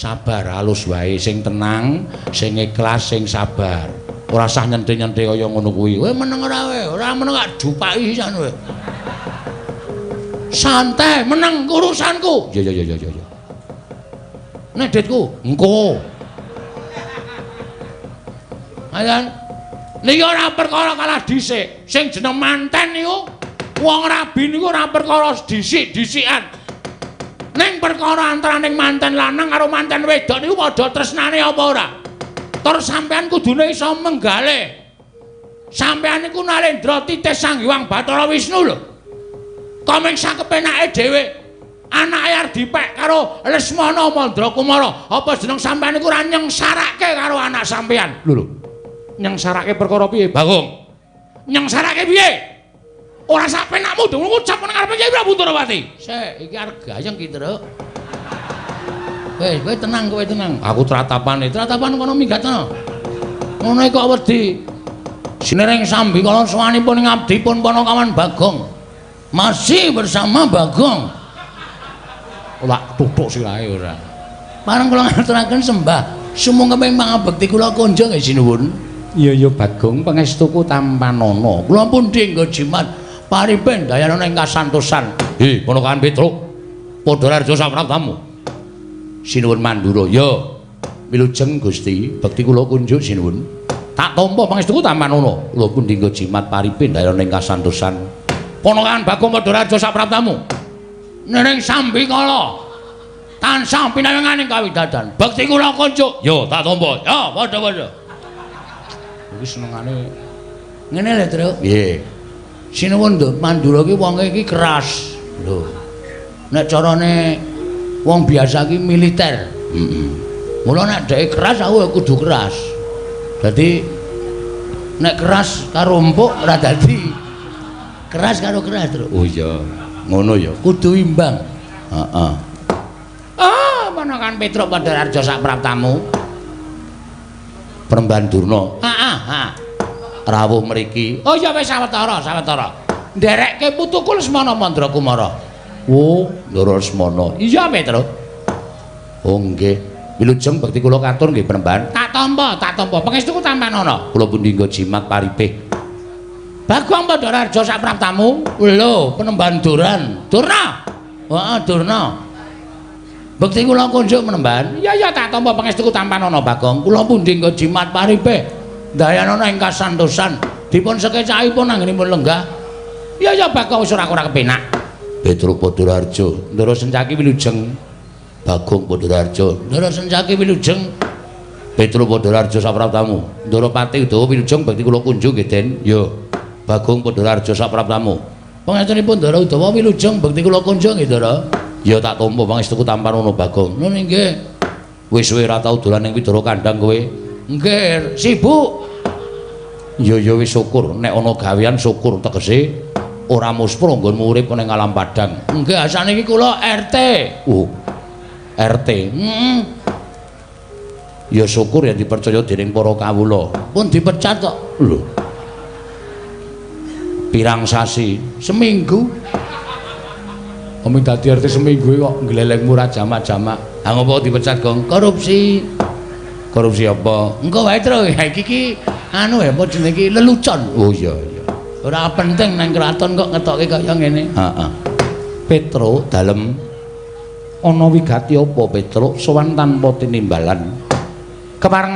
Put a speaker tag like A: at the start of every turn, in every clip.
A: sabar halus wae sing tenang sing ikhlas sing sabar ora usah nyenthe-nyenthe kaya ngono kuwi kowe meneng ora wae ora meneng gak dupaki sisan kowe santai meneng urusanku ya nek ditku engko ayan niki ora perkara kalah dhisik sing jeneng manten niku wong rabi niku ora perkara dhisik-dhisikan ning perkara antaraning manten lanang karo manten wedok niku padha tresnane apa ora? Tur sampean kudune iso menggale. Sampean niku Narendra Titih Sang Hyang Bathara Wisnu lho. Komeng sak kepenake dhewe. Anake arep dipek karo Lesmana Mandrakumara. Apa jeneng sampean niku ora nyengsarake karo anak sampean? Lho. Nyengsarake perkara piye, Bagong? Nyengsarake piye? Ora sak penakmu dong ngucap nang ngarepe Kyai Prabu Durawati. Sik, iki arep gayeng ki, Truk. Kowe tenang. Aku tratapan kono minggatna. Ngono kok wedi. Sinering sambi kala sowanipun ing abdipun Panakawan Bagong. Masih bersama Bagong. Ora tutuk sirahe ora. Pareng kula ngaturaken sembah. Sumung keping pangabekti kula konjo nggih sinuwun. Iya Bagong pangestuku tampanana. Kula pun dinggo jimat paripen dayana ing kasantosan. Ponokan Petruk. Padha Raja Saprabtamu. Sinuwun Mandura. Ya. Wilujeng Gusti, bekti kula kunjuk sinuwun. Tak tampa pangestuku tampanana. Kula pun dinggo jimat paripen dayana ing kasantosan. Ponokan Bagong Padha Raja Saprabtamu. Nering sambi kala tansah pinawenganing kawidadan. Bekti kula kunjuk. Ya, tak tampa. Ya, padha-padha. Iki senengane ngene lho, Truk. Piye? Sinuwun lho, Mandura ki wonge iki keras. Lho. Nek carane wong biasa ki militer. Mula nek dhek keras aku kudu keras. Dadi nek keras karo empuk ora dadi keras karo keras, Truk. Oh iya. Ngono ya. Kudu imbang. Heeh. Ponokan Petruk Padha Raja Saprabtamu. Peremban Durna. Rawuh mriki. Oh ya wis sawetara. Nderekke putuku Lesmana Mandrakumara. Oh, Ndara Lesmana. Iya, Petruk. Oh nggih. Wilujeng bekti kula katur nggih Peremban. Tak tampa. Pangestuku tampanana. Kula pun dinggo jimat paripih. Bagong Padha Raja Saprabtamu. Lho, Penemban Durna. Heeh, Durna. Bekti kula kunjuk Penemban. Iya, tak tampa pangestuku tampanana Bagong. Kula pun dinggo jimat paripih. Dayanana ing kasantosan dipun sekecakipun anggenipun lenggah. Ya Bagong wis ora kepenak. Petruk Padhararja, Ndara Sencaki wilujeng. Bagong Padhararja, Ndara Sencaki wilujeng. Petruk Padhararja Saprabtamu, Ndara Pati Udawa wilujeng bekti kula kunjuk nggih Den. Ya, Bagong Padhararja Saprabtamu. Pangestunipun Ndara Udawa wilujeng bekti kula kunjuk nggih, Ndara. Ya tak tampa pangestuku tampanana Bagong. Lho nggih. Wis suwe ora tau dolan ning Widara Kandhang kowe. Nggih, sibuk. Ya wis syukur nek ana gawean syukur tegese ora muspra nggonmu urip ning alam padang. Nggih, asane iki kula RT. RT. Ya syukur ya dipercaya dening para kawula. Pun dipecat kok. Lho. Pirang sasi? Seminggu. Omong dadi RT seminggu kok nglelengmu ra jamak-jamak. Ha ngopo dipecat, Gong? Korupsi. Korupsi apa? Engko wae, Truk. Iki anu apa jenenge iki lelucon. Oh iya. Ora penting nang kraton kok ngetokke kaya ngene. Heeh. Petruk dalem ana wigati apa Petruk sowan tanpa tinimbalan. Kepareng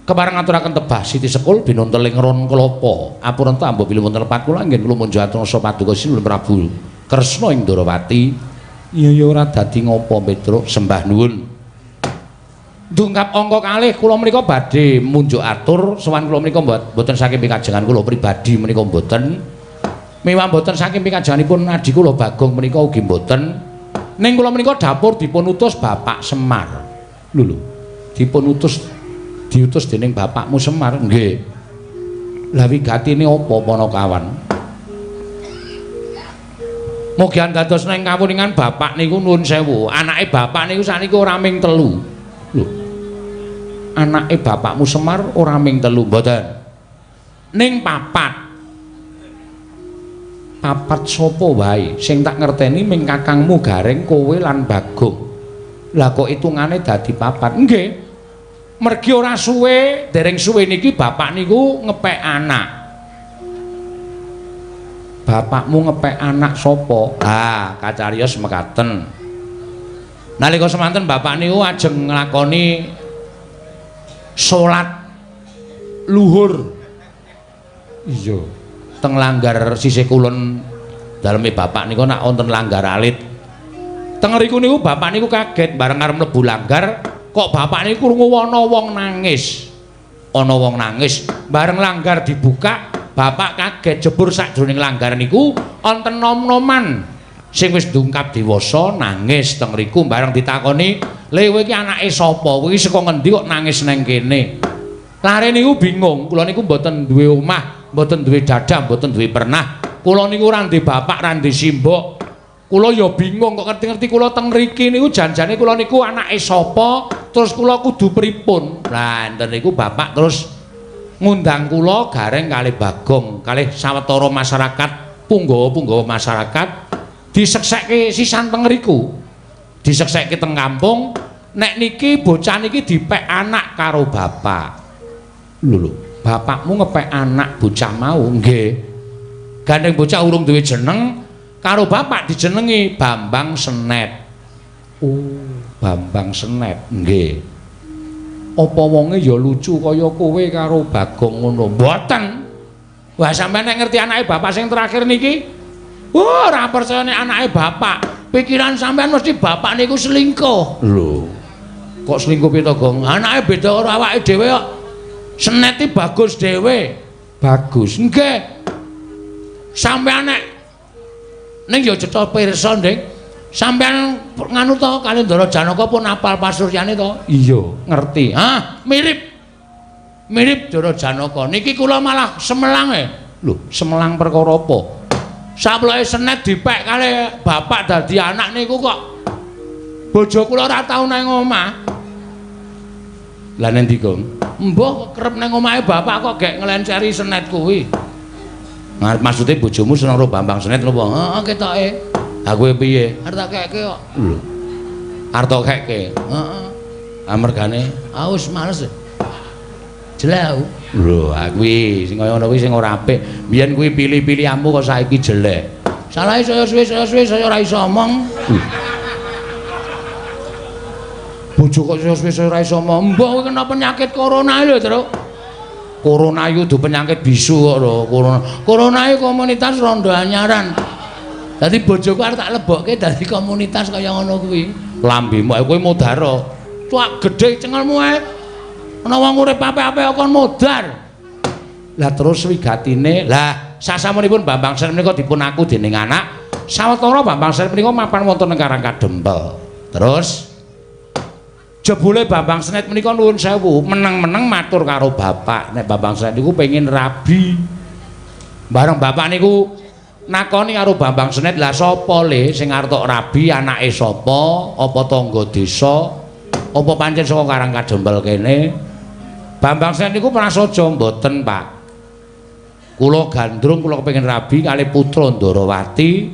A: ngaturaken tebah Siti Sekul binonteling ron kelapa. Apurenta ambo bilih wonten lepat kula nggih kula munjuk atursa paduka Sinuwun Prabu Kresna ing Ndarawati. Iya ora dadi ngopo Petruk, sembah nuwun. Dungkap angka kalih kula menika badhe munjuk atur sowan kula menika mboten saking pikajengan kula pribadi menika mboten. Mewah mboten saking pikajenganipun adi kula Bagong menika ugi mboten. Ning kula menika dapur dipun utus Bapak Semar. Lho. Diutus dening bapakmu Semar. Nggih. Lah wigatine apa Panakawan? Mugi dados ning kawuningan bapak niku nuwun sewu. Anake bapak niku sakniki ora ming 3. Lho. Anake bapakmu Semar ora ming 3 mboten. Ning 4. Papat sapa wae sing tak ngerteni ming kakangmu Gareng kowe lan Bagong. Lah kok hitungane dadi 4? Nggih. Mergi ora suwe, dereng suwe niki bapak niku ngepek anak. Bapakmu ngepek anak sapa? Ah, kacariyos mekaten. Nalika semanten bapak niku ajeng nglakoni salat luhur. Iya. Teng langgar sisih kulon daleme bapak niku nak wonten langgar alit. Teng riku niku bapak niku kaget bareng arep mlebu langgar. Kok bapak ini krungu ana wong nangis. Ana wong nangis, bareng langgar dibuka, bapak kaget jebur sakjroning langgar niku wonten nom-noman sing wis ndungkap dewasa nangis teng riku bareng ditakoni, "Lha kowe iki anake sapa? Kowe iki saka ngendi kok nangis nang kene?" Lare niku bingung, kula niku mboten duwe omah, mboten duwe dadah, mboten duwe pernah. Kula niku ora ndek bapak, ora ndek simbok. Kula ya bingung kok ngerti-ngerti kula teng mriki niku janjane kula niku anake sapa, terus kula kudu pripun. Lah enten niku bapak terus ngundang kula gareng kalih Bagong, kalih sawetara masyarakat, punggawa-punggawa masyarakat diseksekke sisan teng mriku. Diseksekke teng kampung, nek niki bocah niki dipek anak karo bapak. Lho, bapakmu ngepek anak bocah mau? Nggih. Gandeng bocah urung duwe jeneng, karo bapak dijenengi Bambang Senet. Oh, Bambang Senet. Nggih. Apa wonge ya lucu kaya kowe karo Bagong ngono? Mboten. Wah, sampeyan nek ngerti anake bapak sing terakhir niki? Wah, ora percaya nek anake bapak. Pikiran sampeyan mesti bapak niku selingkuh. Lho. Kok selingkuh piye to, Gong? Anake beda karo awake dhewe kok. Senet iki bagus dhewe. Bagus. Nggih. Sampeyan nek ning ya cetha pirsa, Nding. Sampeyan nganu to kali Ndara Janaka pun apal pasuryane to? Iya, ngerti. Hah, mirip. Mirip Ndara Janaka. Niki kula malah semelang e. Lho, semelang perkara apa? Saploke Senet dipek kali bapak dadi anak niku kok bojo kula ora tau nang omah. Lah nen ndi, Gong? Mbah kerep nang omahe bapak kok gek nglenceri Senet kuwi. Ngarep maksude bojomu seneng karo Bambang Senet lho, Bang. Heeh, ketoke. Ha kowe piye? Arep tak kekke kok. Lho. Arep tak kekke. Heeh. Amergane aus males. Jelau. Lho, ha kuwi sing kaya ngono kuwi sing ora apik. Biyen kuwi pilih-pilihanmu kok saiki jelek. Salahe saya suwe saya ora iso omong. Bojo kok suwe saya ora iso omong. Mbah kowe kena penyakit corona lho, Truk. Corona iku du penyakit bisu kok lho, corona. Corona iku komunitas Rondo Anyaran. Dadi bojoku arep tak lebokke dadi komunitas kaya ngono kuwi. Lambemu kowe modaro. Cuak gedhe cengelmu ae. Ana wong urip apik-apik kon modar. Lah terus wigatine, lah sasampunipun Bambang Senet menika dipun aku dening anak, sawetara Bambang Senet menika mapan wonten ing Karangkadempel. Terus jebule Bambang Senet menika nuwun sewu, meneng-meneng matur karo bapak, nek Bambang Senet niku pengin rabi. Bareng bapak niku nakoni karo Bambang Senet, "Lah sapa le sing arep tok rabi, anake sapa? Apa tangga desa? Apa pancen saka Karangkadempel kene?" Bambang Senet niku prasaja, "Mboten, Pak. Kula gandrung kula kepengin rabi kali putra Ndarawati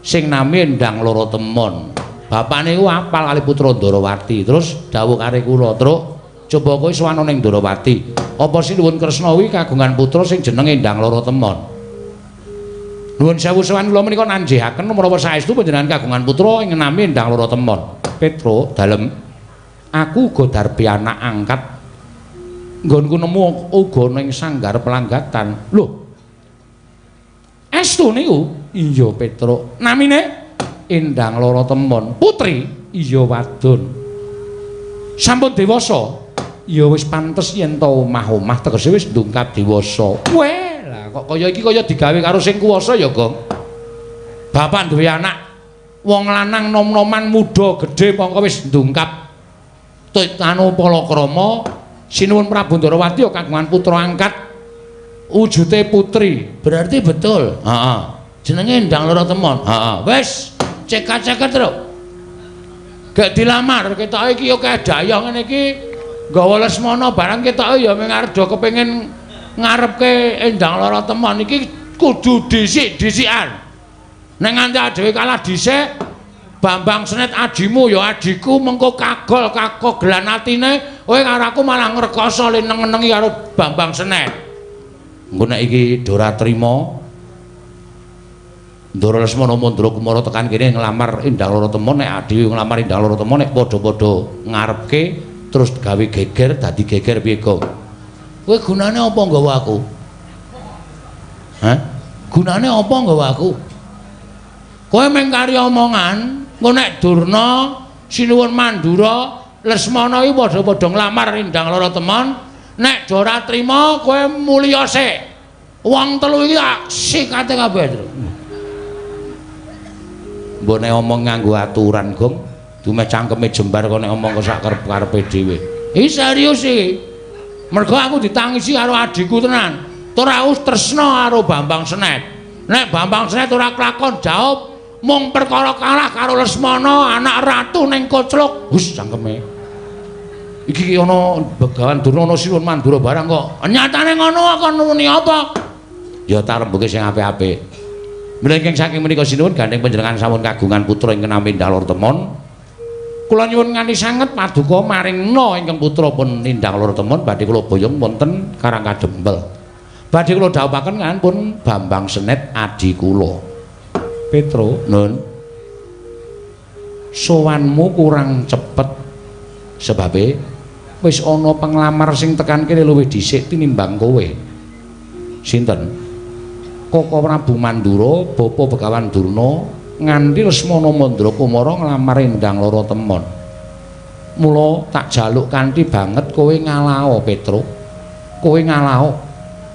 A: sing nami Endang Loro Temon." Bapak niku apal kali putra Ndarawati. Terus dawuh kare kula, "Truk, coba kowe sowan ning Ndarawati. Apa Sinuwun Kresna kuwi kagungan putra sing jenenge Endang Loro Temon?" Nuwun sewu sowan kula menika nanjihaken menawa saestu panjenengan kagungan putra ing nami Endang Loro Temon. Petro, dalem aku uga darbi anak angkat. Nggonku nemu uga ning sanggar pelanggatan. Lho. Estu niku? Iya, Petro. Namine Endang Loro Temon. Putri? Iya, wadon. Sampun dewasa? Ya wis pantes yen to omah-omah tegese wis ndungkap dewasa. Weh, lah kok kaya iki kaya digawe karo sing kuwasa ya, Gong. Bapak duwe anak wong lanang nom-noman muda gedhe mongko wis ndungkap anu palakrama. Sinuwun Prabu Ndarawati ya kagungan putra angkat wujute putri. Berarti betul. Heeh. Jenenge Endang Loro Temon. Heeh. Wis ceket-ceket terus. Gak dilamar ketoke iki ya kedaya ngene iki nggawa Lesmana barang ketoke ya mung arep do kepengin ngarepke Endang Loro Temon iki kudu dhisik-dhisikan. Nek nganti dhewe kalah dhisik Bambang Senet adimu ya adiku mengko kagelan atine kowe karo aku malah ngrekoso leneng-nenengi karo Bambang Senet. Engko nek iki Dora trima Ndara Lesmana Mandra Kumara tekan kene nglamar Endang Lorotemon nek adiku nglamar Endang Lorotemon nek padha-padha ngarepke terus gawe geger dadi geger piye kok. Kowe gunane apa nggawa aku? Hah? Gunane apa nggawa aku? Kowe mung kari omongan, engko nek Durna, Sinuwun Mandura, Lesmana iki padha-padha nglamar Endang Lorotemon, nek Dora trima kowe mulya sik. Wong telu iki sikate kabeh. Mbok nek omong nganggo aturan, Gong, dume cangkeme jembar kok nek omong kok sak karep-karepe dhewe. Iki serius iki. Mergo aku ditangisi karo adikku tenan. Ora us tresna karo Bambang Senet. Nek Bambang Senet ora kelakon jawab mung perkara kalah karo Lesmana anak ratu ning Kocluk. Hus cangkeme. Iki ana Begawan Durna ana Sinuwun Mandura barang kok. Nyatane ngono kok nuni apa? Ya tarembuke sing apik-apik. Mlengking saking menika sinuwun gandeng panjenengan sampun kagungan putra ingkang nami Endang Lorotemon. Kula nyuwun nganti sanget paduka maringna ingkang putra pun Endang Lorotemon badhe kula boyong wonten Karang Kadempel. Badhe kula dhawuhaken kan pun Bambang Senet adi kula. Petro, nun. Sowanmu kurang cepet sebabe wis ana penglamar sing tekan kene luwih dhisik tinimbang kowe. Sinten? Koko Prabu Mandura, Bapa Begawan Durna nganti Lesmana Mandra Kumara nglamar Endang Lorotemon. Mula tak jaluk kanthi banget kowe ngalao, Petro. Kowe ngalao.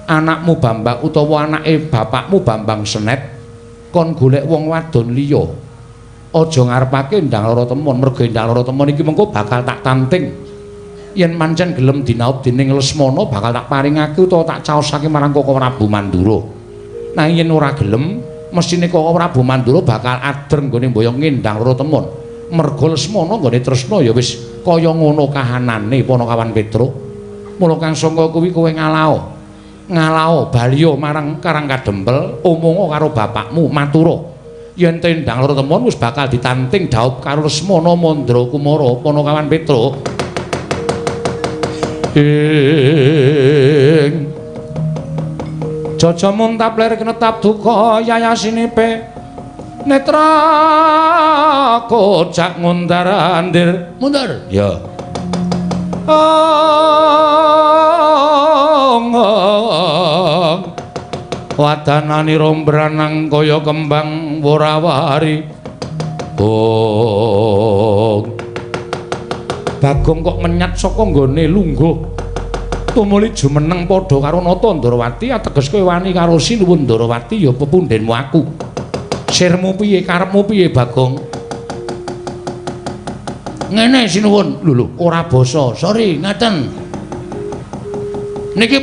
A: Anakmu Bambang utawa anake bapakmu Bambang Senet kon golek wong wadon liya. Aja ngarepake Endang Lorotemon, mergo Endang Lorotemon iki mengko bakal tak tanting. Yen pancen gelem dinaud dening Lesmana bakal tak paringake utawa tak caosake marang Koko Prabu Mandura. Nah yen ora gelem mesine Koko Prabu Mandura bakal adreng nggone mboyong Endang Lorotemon. Merga Lesmana nggone tresna ya wis kaya ngono kahanane Panakawan Petro. Mula kang sangka kuwi kowe ngalao. Ngalao baliya marang Karang Kadempel omongo karo bapakmu matura. Yen Endang Lorotemon wis bakal ditanting dhaup karo Lesmana Mandra Kumara Panakawan Petro. Jaja muntap lir kenetap duka yayasinipe netra kocak ngundar andir mundar ya wadanani rombranang kaya kembang worawari Bagong kok menyat saka nggone lungguh tumuli jumeneng padha karo Nata Ndarawati ateges kowe wani karo Sinuwun Ndarawati ya pepundhenmu aku. Sirmu piye karepmu piye Bagong? Ngene Sinuwun, lho ora basa. Sorry, ngaten. Niki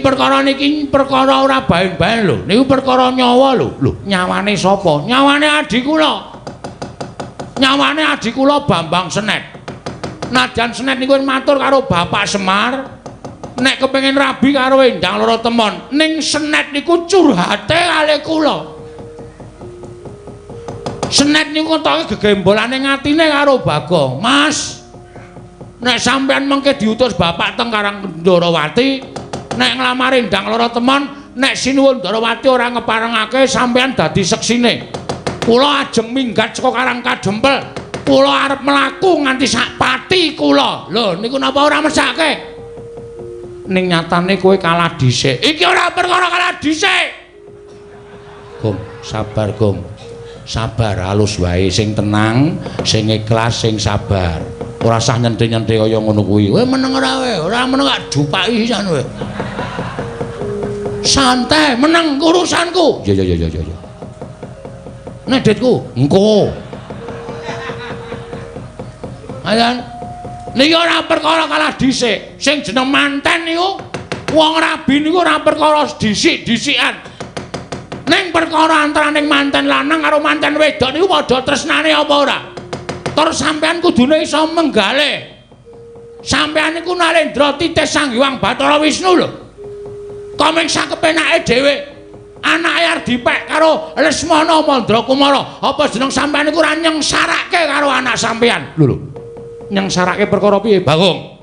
A: perkara ora baen-baen lho. Niku perkara nyawa lho. Lho, nyawane sapa? Nyawane adi kula. Nyawane adi kula Bambang Senet. Nadyan Senet niku matur karo Bapak Semar. Nek kepengin rabi karo Endang Lorotemon ning Senet niku curhate kali kula. Senet niku toke gegembolane ngatine karo Bagong. Mas, nek sampean mengke diutus bapak teng Karang Ndarawati, nek nglamar Endang Lorotemon, nek Sinuwun Ndarawati ora ngeparengake sampean dadi seksine. Kula ajeng minggat saka Karang Kadempel. Kula arep mlaku nganti sak pati kula. Lho, niku napa ora mesake? Ning nyatane kowe kalah dhisik. Iki ora perkara kalah dhisik. Gong, sabar, Gong. Sabar, halus wae, sing tenang, sing ikhlas, sing sabar. Ora usah nyenthe-nyenthe kaya ngono kuwi. Kowe meneng ora wae, ora meneng gak dupaki sisan kowe. Santai, meneng urusanku. Ya. Nedetku, engko. Ayan. Niki ora perkara kalah dhisik. Sing jeneng manten niku wong rabi niku ora perkara dhisik-dhisikan. Ning perkara antaraning manten lanang karo manten wedok niku padha tresnane apa ora? Tur sampean kudune iso menggalih. Sampean niku Nalendra Titih Sang Hyang Bathara Wisnu lho. Kok mung sakepenake dhewe. anake arep dipek karo Lesmana Mandrakumara. Apa jeneng sampean iku ora nyengsarake karo anak sampean? Lho. Nyengsarake perkara piye, Bagong?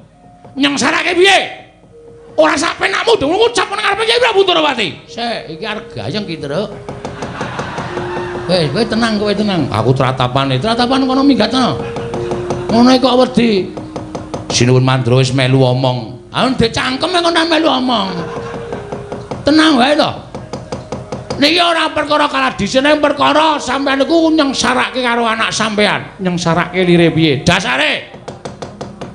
A: Nyengsarake piye? Ora sak penakmu dhewe ngucap nang ngarepe Kyai Prabu Ndarawati. Sik, iki arep gayeng ki, Truk. Kowe tenang, kowe tenang. Aku tratapan kono minggatna. Ngono kok wedi. Sinuwun Mandra wis melu omong. Aun ndek cangkeme kok melu omong. Tenang wae to. Niki ora perkara kaladisene perkara sampean niku nyengsarake karo anak sampean. Nyengsarake lire piye? Dasare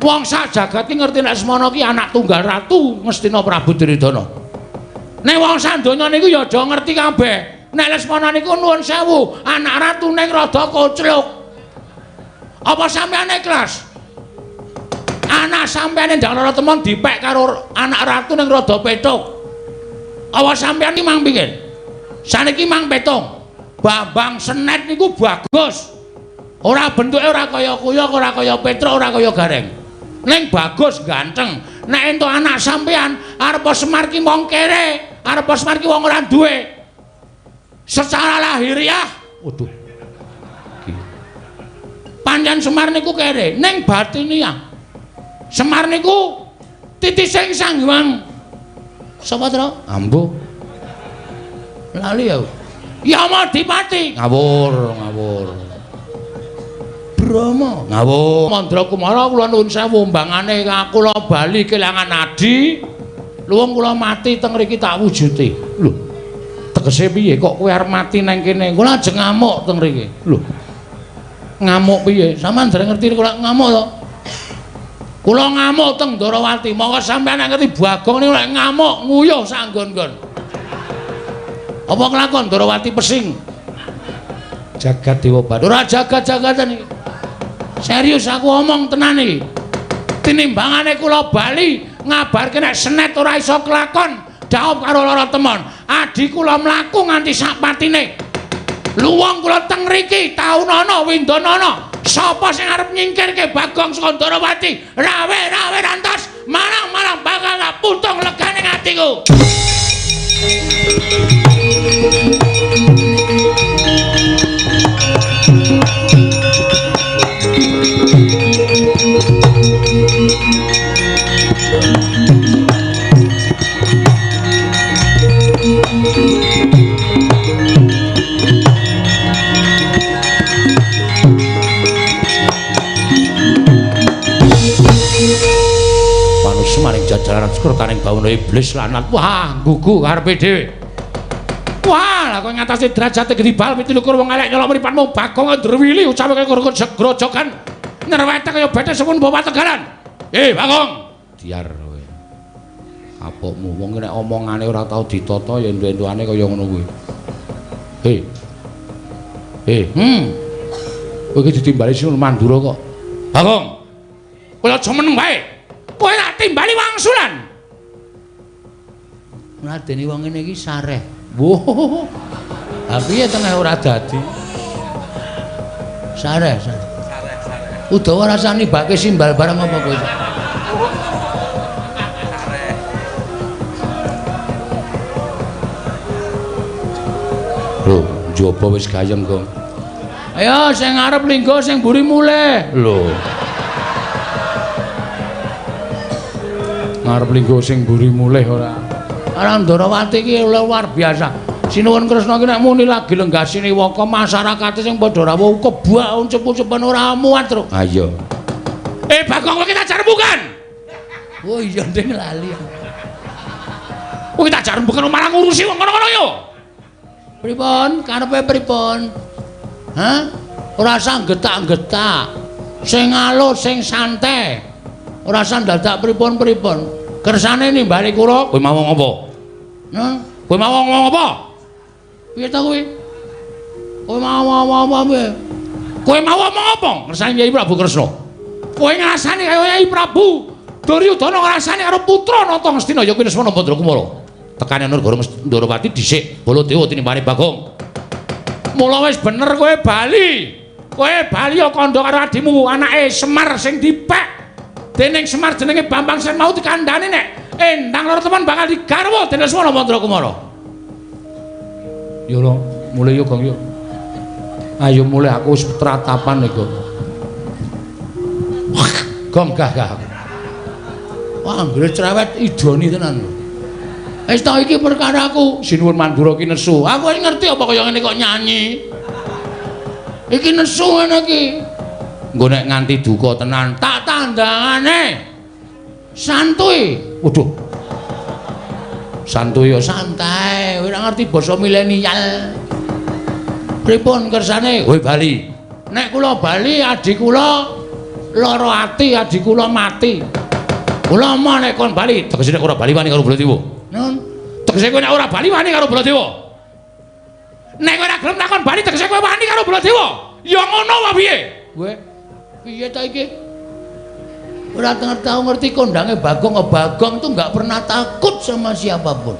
A: wong sak jagat iki ngerti nek Semana ki anak tunggal ratu Ngastina Prabu Duryudana. Nek wong sak donya niku ya aja ngerti kabeh. Nek Lesmana niku nuwun sewu, anak ratu ning rada kocluk. Apa sampean ikhlas? Anak sampean ning Dalara Temon dipek karo anak ratu ning rada petuk. Apa sampean iki mang pikir? Saniki mang petung. Bambang Senet niku bagus. Ora bentuke ora kaya kuyok, ora kaya Petruk, ora kaya Gareng. Ning bagus ganteng. Nek entuk anak sampean arep Semar ki mong kere, arep Semar ki wong ora duwe. Secara lahiriah, waduh. Pancen Semar niku kere, ning batiniah. Semar niku titising Sang Hyang. Sapa, Tru? Ambo. Lali ya. Yamadipati. Ngawur. Brama. Ngawur. Mandrakumara kula nuwun sewu mbangane kula bali kelangan adi. Luwung kula mati teng mriki tak wujuti. Lho. Tegese piye kok kowe arep mati nang kene? Kula ajeng ngamuk teng mriki. Lho. Ngamuk piye? Sampeyan dereng ngerti kula ngamuk to? Kula ngamuk teng Ndarawati. Monggo sampeyan ngerti Bagong niku lek ngamuk nguyuh sak nggon-nggon. Apa kelakon Ndarawati pesing? Jagat Dewa Bathara. Ora jagat-jagatan iki. Serius aku omong tenan iki. Tinimbangane kula bali ngabarke nek Senet ora iso kelakon dhaup karo Lara Temon. Adi kula mlaku nganti sak patine. Luwung kula teng mriki taunana windanana. Sapa sing arep nyingkirke Bagong saka Ndarawati? Rawe rantos marang-marang bakal puntung legane atiku. Maning jajaran sekretaning bawana iblis lanat. Wah, gugu karepe dhewe. Wah, lah kok ngatasi derajate gedibal pitulikur wong elek nyolok mripanmu Bagong Ndrawili ucape kaya grojogan nerwete kaya bethe sepun bawa tegalan. Bagong, diar kowe. Apokmu wong nek omongane ora tau ditata ya endu-enduane kaya ngono kuwi. Kowe iki ditimbali Sinuwun Mandura kok. Bagong. Kowe aja meneng wae. Kowe tak timbali wangsulan. Ngladeni wong ngene iki sareh. Woh. Lah piye tengah ora dadi? Sareh. Udawa rasane bake simbal bareng apa kowe? Lho, njaba wis gayeng, Gong. Ayo sing arep linggo sing mburi mulih. Lho. Ngarep linggo sing mburi mulih ora. Arang Ndarawati iki luar biasa. Sinuwun Kresna ki nek muni lagi lenggasine waka masyarakate sing padha rawuh kebak uncep-uncepen ora muat, Tru. Ha iya. Bagong kowe tak jarembukan. Oh iya ndeng lali. Kowe tak jarembukan malah ngurusi wong ngono-ngono yo. Pripun? Karepe pripun? Hah? Ora usah getak-getak. Sing alus, sing santai. Ora usah dadak pripun-pripun. Kersane nimbali kula. Kowe mau ngomong apa? Hah? Kowe mau ngomong apa? Piye ta kowe? Kowe mau ngomong apa piye? Kowe mau ngomong apa? Kersane Kyai Prabu Kresna. Kowe ngrasani kaya Kyai Prabu Duryudana ngrasani karo putra Nata Ngastina ya kuwi Lesmana Mandrakumara. Tekane Nurgara Ndarawati dhisik Baladewa tinimbane Bagong. Mula wis bener kowe bali. Kowe bali ya kandha karo adimu anake Semar sing dipek. Dening Semar jenenge Bambang Sen mau dikandhani nek endang Lara Temon bakal digarwa dening Lesmana Mandrakumara. Yo lo, mulai yo Gong yo. Ayo mulai aku wis tratapan iku. Gong gah. Wah, anggere cerewet idoni tenan lho. Wis ta iki perkara aku sinuwun Mandura ki nesu. Aku ngerti apa kaya ngene kok nyanyi. Iki nesu ngene iki. Engko nek nganti duka tenan tak tandangane. Santuy. Waduh. Santuy ya santai, ora ngerti basa milenial. Pripun kersane? Woi Bali. Nek kula Bali adik kula lara ati, adik kula mati. Kula mau nek kon Bali, tegese nek ora Bali wani karo Baladewa. Nun. Tegese kowe nek ora Bali wani karo Baladewa. Nek ora gelem takon Bali tegese kowe wani karo Baladewa. Ya ngono wae piye? Kowe piye ta iki? Ora tahu ngerti kondange Bagong. Bagong tuh nggak pernah takut sama siapapun.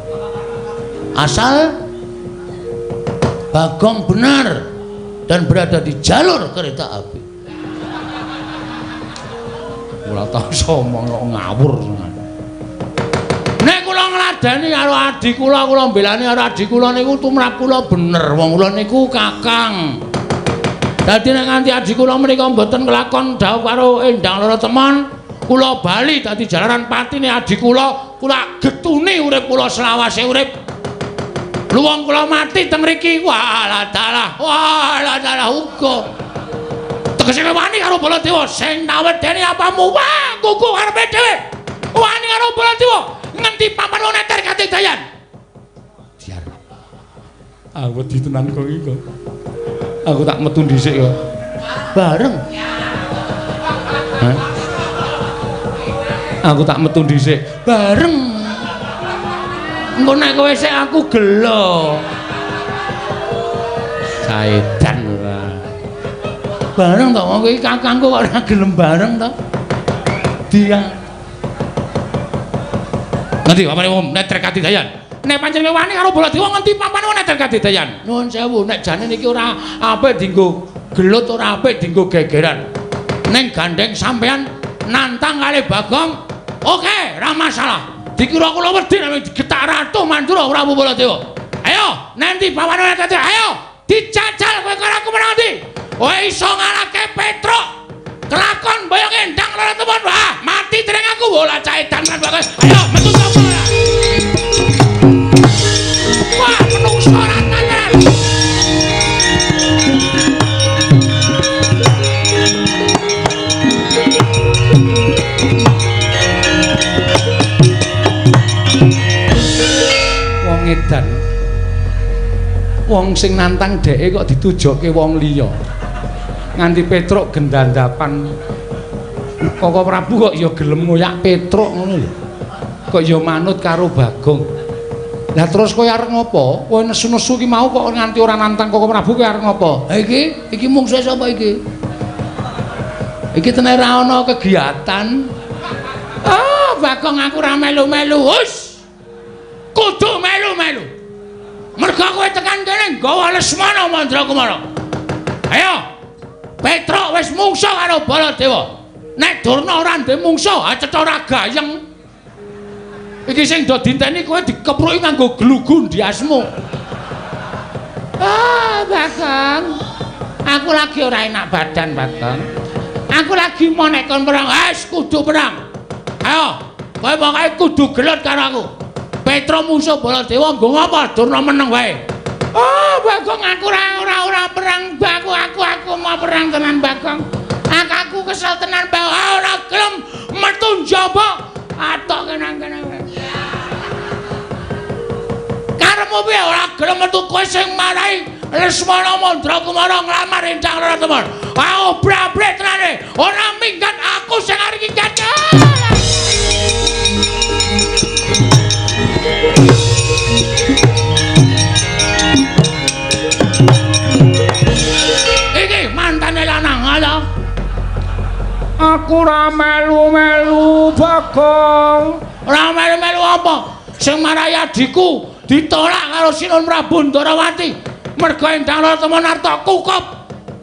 A: Asal Bagong benar dan berada di jalur kereta api. Ora tau somong kok ngawur. Nek kula ngladeni karo adik kula mbelani karo adik kula niku tumrap kula bener. Wong kula niku kakang. Dadi nek nganti adik kula menika mboten kelakon dawuh karo Endang Loro Temon, kula bali dadi jalaran patine adik kula getuni urip kula selawase urip. Luwung kula mati teng mriki, walah dalah uga. Tegese wani karo Baladewa sing nawedeni apamu wah kuku arepe dhewe. Wani karo Baladewa ngendi papan neter kate dayan. Diar. Aku wedi tenan kok iki. Aku tak metu dhisik kok. Bareng. Hah? Aku tak metu dhisik. Bareng. Engko nek kowe sik aku gelo. Saedan ora. Bareng to kowe iki kakangku kok ora gelem bareng to. Dia. Nanti papane wong neter katidayan. Nek pancen wani karo Baladewa ngendi papane neter katidayan. Nuwun sewu nek jane niki ora apik dienggo gelut ora apik dienggo gegeran. Ning gandeng sampean nantang kali Bagong. Oke, ora masalah. Dikira kula wedi nek digetak Ratu Mandura Prabu Baladewa. Ayo, nanti pawane kate, ayo dijajal kowe karo aku menang ndi? Kowe iso ngalahke Petruk. Kelakon boyong Endang Loro Temon. Wah, mati dereng aku bola caedan lan bagus. Ayo metu sapa ora? Wah, menungso ora tenan. Edan wong sing nantang dheke kok ditujokke wong liya nganti Petruk gendandapan Koko Prabu kok ya gelem ngoyak Petruk ngono lho kok ya manut karo Bagong. Lah terus kowe arep ngopo? Kowe nesu-nesu ki mau kok nganti ora nantang Koko Prabu kowe arep ngopo? Ha iki mungsuhe sapa iki? Iki tenan ra ana kegiatan. Ah, Bagong aku ora melu-melu. Hus. Kudu melu-melu. Mergo kowe tekan kene nggawa Lesmana Mandrakumara. Ayo. Petruk wis mungsuh karo Baladewa. Nek Durna ora ndek mungsuh, acetha ora gayeng. Iki sing do dinteni kowe dikepruki nganggo glugu ndiasmu. Ah, Bagong. Aku lagi ora enak badan, Bagong. Aku lagi mau nek kon perang, kudu perang. Ayo, kowe pokoke kudu gelut karo aku. Petruk musuh Baladewa nggo ngapa? Durna meneng wae. Oh, Bagong aku ora perang, aku mau perang tenan, Bagong. Aku kesel tenan, Bagong. Ora gelem metu njaba. Atok kene-kene wae. Karepmu piye ora gelem metu kowe sing marahi Lesmana Mandrakumara nglamar Endang Loro Temon. Aku brabret tenane. Ora minggat aku sing arep minggat. Iki mantane lanang ala. Aku ora melu-melu, Bagong. Ora melu-melu apa? Sing marahi adikku ditolak karo Sinun Prabu Ndarawati. Mergo Endang Loro Temon arta kukup.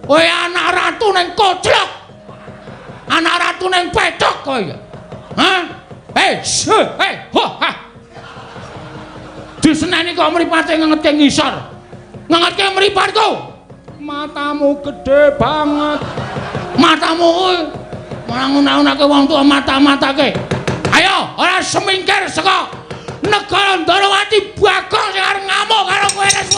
A: Kowe anak ratu ning koclok. Anak ratu ning petok kowe. Hah? Diseneni kok mripate ngengete ngisor. ngangatke mripatku. Matamu gede banget. Matamu kuwi malah ngunak-unake wong tuwa mata-matake. Ayo, ora semingkir saka negara Ndarawati Bagong sing arep ngamuk karo kowe wis.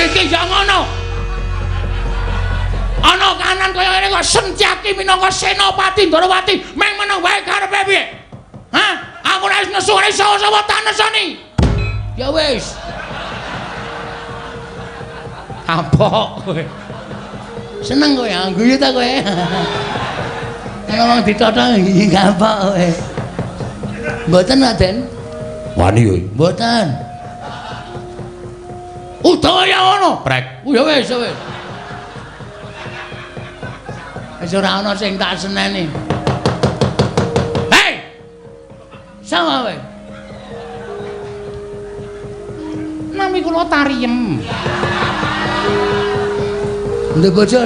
A: Iki ya ngono. Ana kanan kaya ngene kok Sentyaki minangka senopati Ndarawati meng meneng wae karepe piye? Hah? Aku ora wis nesu ora sapa tak nesoni. Ya wis. Kapok kowe. Seneng kowe guyu ta kowe. Ngomong ditothok iki kapok kowe. Mboten Raden. Wani yo. Mboten. Utawa ya ngono, Brek. Ya wis, ya wis. Wis ora ana sing tak seneni. Hei! Sama kowe. Nami kula Tariem. Ndek bojo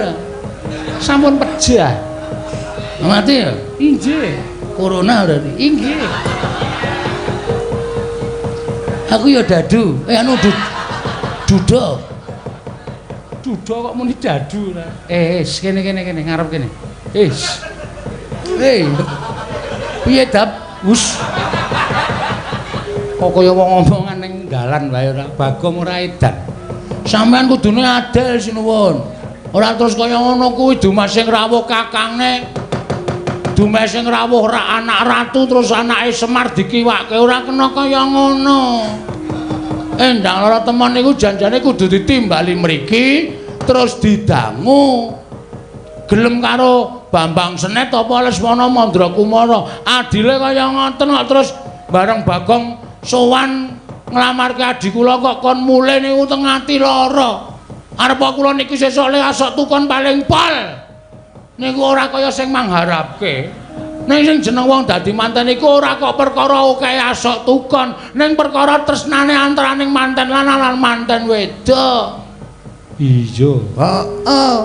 A: sampun pejah. Mati ya? Inggih. Corona berarti. Inggih. Aku ya dadu. Anu duda. Duda kok muni dadu ra. Kene ngarep kene. Piye dap? Wus. Kok kaya wong omongan ning dalan wae ora Bagong ora edan. Sampeyan kudune adil sinuwun. Ora terus kaya ngono kuwi Dumas sing rawuh kakangne. Dumas sing rawuh ra anak ratu terus anake Semar dikiwake ora kena kaya ngono. Endang lara temen niku janjane kudu ditimbali mriki terus didangu. Gelem karo Bambang Senet apa Lesmana Mandrakumara. Adile kaya ngoten kok terus bareng Bagong sowan nglamarke adi kula kok kon mulih niku teng ati lara. Arep kula niki sesuk le asok tukon paling pol. Niku ora kaya sing mangharapke. Ning sing jeneng wong dadi manten iku ora kok perkara akeh asok tukon, ning perkara tresnane antaraning manten lanang lan manten wedok. Iya. Heeh.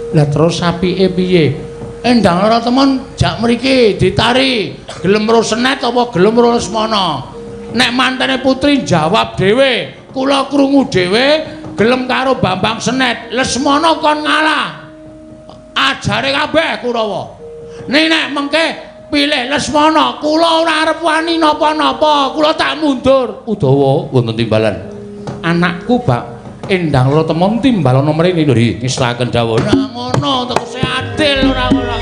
A: Lah terus apike piye? Endang ora temen jak mriki ditari. Gelem ro Senet apa gelem ro Lesmana? Nek mantene putri jawab dhewe, kula krungu dhewe. Gelem karo Bambang Senet, Lesmana kon ngalah. Ajare kabeh Kurawa. Ning nek mengke pilih Lesmana, kula ora arep wani napa-napa, kula tak mundur. Udawa wonten timbalan. Anakku Bak Endang Lara Temon timbal ana mrene lho ngislaken dawuh. Nah ngono tegese adil ora ngono.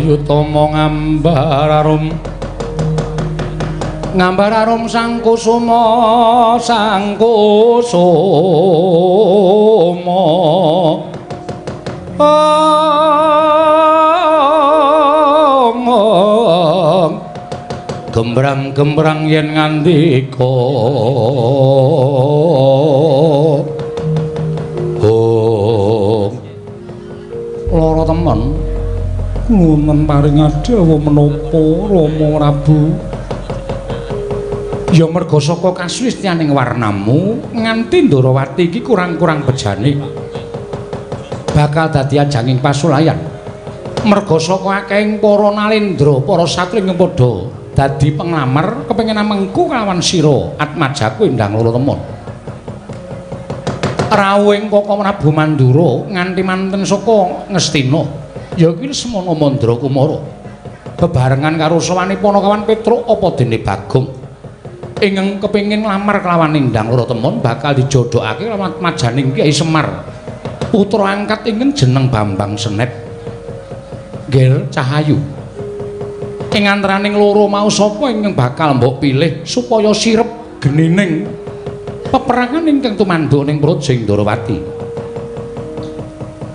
A: Yutama ngambar arum sang kusuma gembrang-gembrang yen ngandika oh lara temen nuwun paring adawa menapa Rama Prabu ya merga saka kasuwistyaning warnamu nganti Ndarawati iki kurang-kurang bejane bakal dadi ajanging pasulayan merga saka akehing para nalendra para satri ing padha dadi penglamar kepengin amengku kelawan sira Atmajaku Endang Loro Temon rawuhing Kaka Prabu Mandura nganti manten saka Ngastina ya iki Lesmana Mandra Kumara bebarengan karo sawane Panakawan Petruk apa dene Bagong ingkang kepengin nglamar kelawan Endang Loro Temon bakal dijodhokake kelawan majaning Kyai Semar putra angkat ingkang jeneng Bambang Senet Gel Cahayu ing antaraning loro mau sapa ingkang bakal mbok pilih supaya sirep genining peperangan ingkang tumanduk ning Projing Ndarawati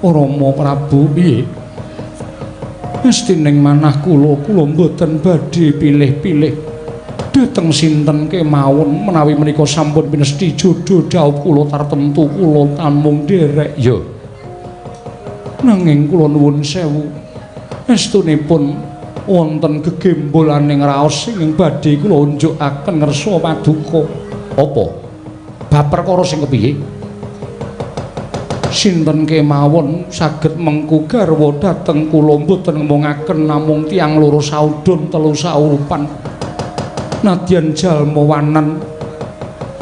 A: Rama Prabu piye mestining manah kula mboten badhe pilih-pilih dhateng sinten kemawon menawi menika sampun pinesti jodho dhawuh kula tartemtu kula tamung nderek ya nanging kula nuwun sewu estunipun wonten gegembolaning raos sing badhe kula unjukaken ngersa paduka apa bab perkara sing kepiye sinten kemawon saged mengku garwa dhateng kula mboten ngomongaken namung tiyang loro saudon telu saurupan nadyan jalma wanan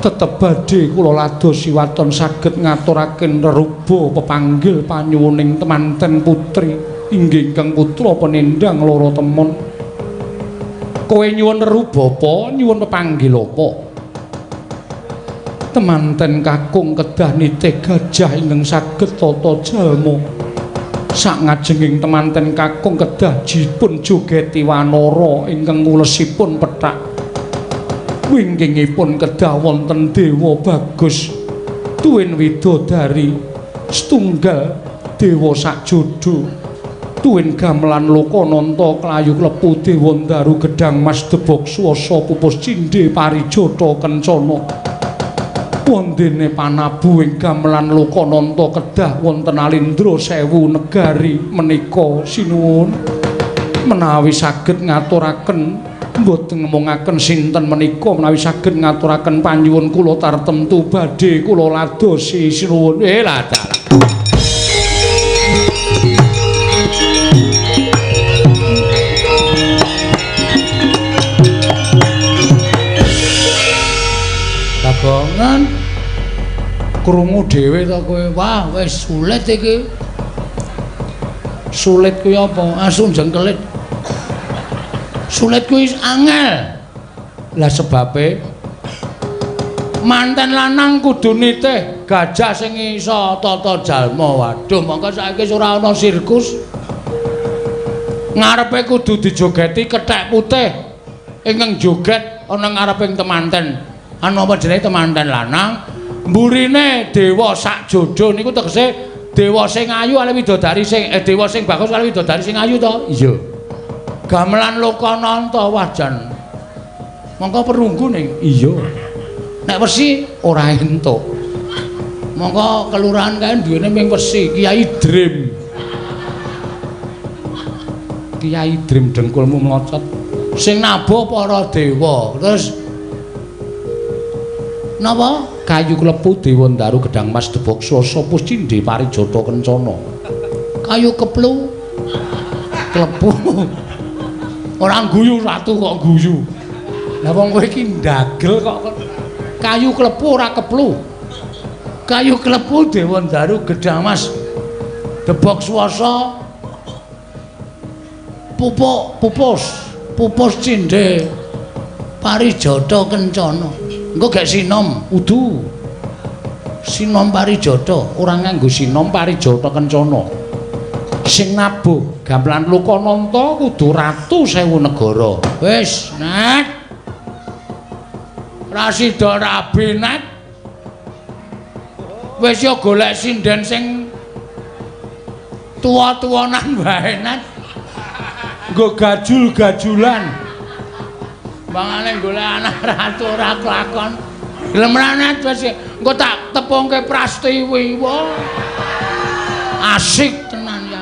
A: tetep badhe kula ladosi waton saged ngaturaken reruba pepanggil panyuwuning temanten putri inggih kang putra Penendang Loro Temon kowe nyuwun reruba apa nyuwun pepanggil apa temanten kakung kedah nitih gajah ingkang saged tata jalma sak ngajenging temanten kakung kedah dipun jogeti wanara ingkang ulesipun pethak wingkingipun kedah wonten dewa bagus tuwin widodari setunggal dewa sakjodo tuwin gamelan Lokananta klayu klepu dewa ndaru gedhang mas debok swasa pupus cindhe parijata kencana wondene panabu ing gamelan Lokananta kedah wonten Alindra Sewu negari menika sinuwun menawi saged ngaturaken mboten ngomongaken sinten menika menawi saged ngaturaken panyuwun kula tartemtu badhe kula ladosi sinuwun lah dalah Kagongan krungu dhewe to kowe wah wis sulit iki sulit kuwi apa asu jengkelit sulit kuwi angel lah sebabe manten lanang kudu nitih gajah sing iso tata jalma waduh mongko saiki ora ana sirkus ngarepe kudu dijogeti kethek putih ingkang joget ana ngareping temanten ana apa jenenge temanten lanang mburine dewa sakjodo niku tegese dewa sing ayu ale widodari sing dewa sing bagus ale widodari sing ayu to iya gamelan Lokananta wajan mongko perunggu ning iya nek wesi ora entuk mongko kelurahan kae duwene ping wesi Kiai Dream dengkulmu mlocot sing nabo para dewa terus napa kayu klepu dewa ndaru gedhang mas debok swasa pus cindhe parijata kencana kayu klepu ora guyu ratu kok guyu lah wong kowe iki ndagel kok kayu klepu ora keplu kayu klepu dewa ndaru gedhang mas debok swasa pupus cindhe parijata kencana engko gek sinom udu sinom parijata ora nganggo sinom parijata kencana sing nabuh gamelan Lokananta kudu ratu sewu negara wis net rasida rabi net wis yo golek sinden sing tuwa-tuwanan wae net nggo gajul-gajulan Bangane golek anak ratu ora kelakon. Gelem ranet wis engko tak tepungke Prastiwi. Wah. Asik tenan ya.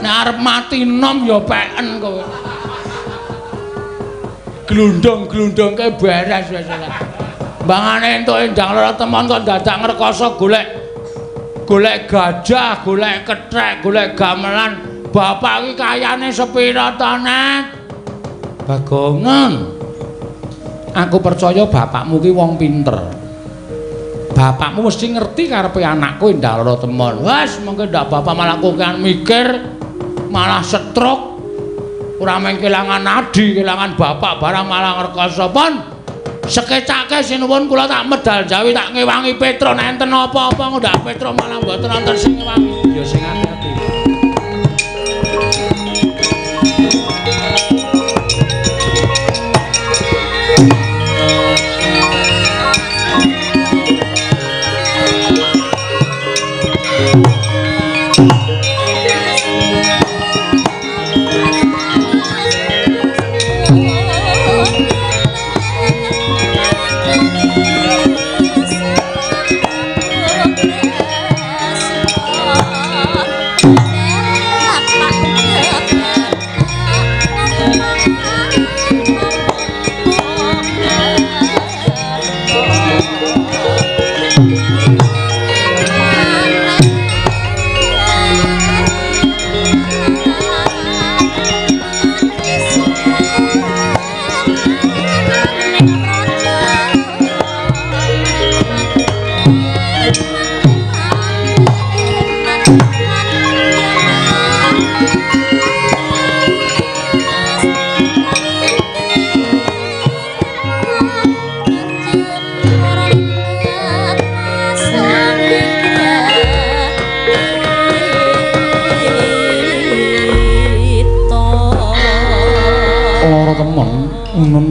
A: Nek arep mati nom ya peken kowe. Glundung-glundungke beres wis. Bangane entuk endang lara temon kok dadak ngrekoso golek gajah, golek kethek, golek gamelan. Bapak iki kayane sepira to, Net? Bagongan. Aku percaya bapakmu ki wong pinter. Bapakmu mesti ngerti karepe anakku endang lara temon. Wes, mengko ndak bapak malah kokean mikir, malah stroke. Ora mung kelangan nadi, kelangan bapak barang malah ngrekoso pon. Sekecake sinuwun kula tak medal jawi tak ngewangi Petro nek enten apa-apa ndak Petro malah mboten wonten sing ngewangi. Ya sing ati-ati.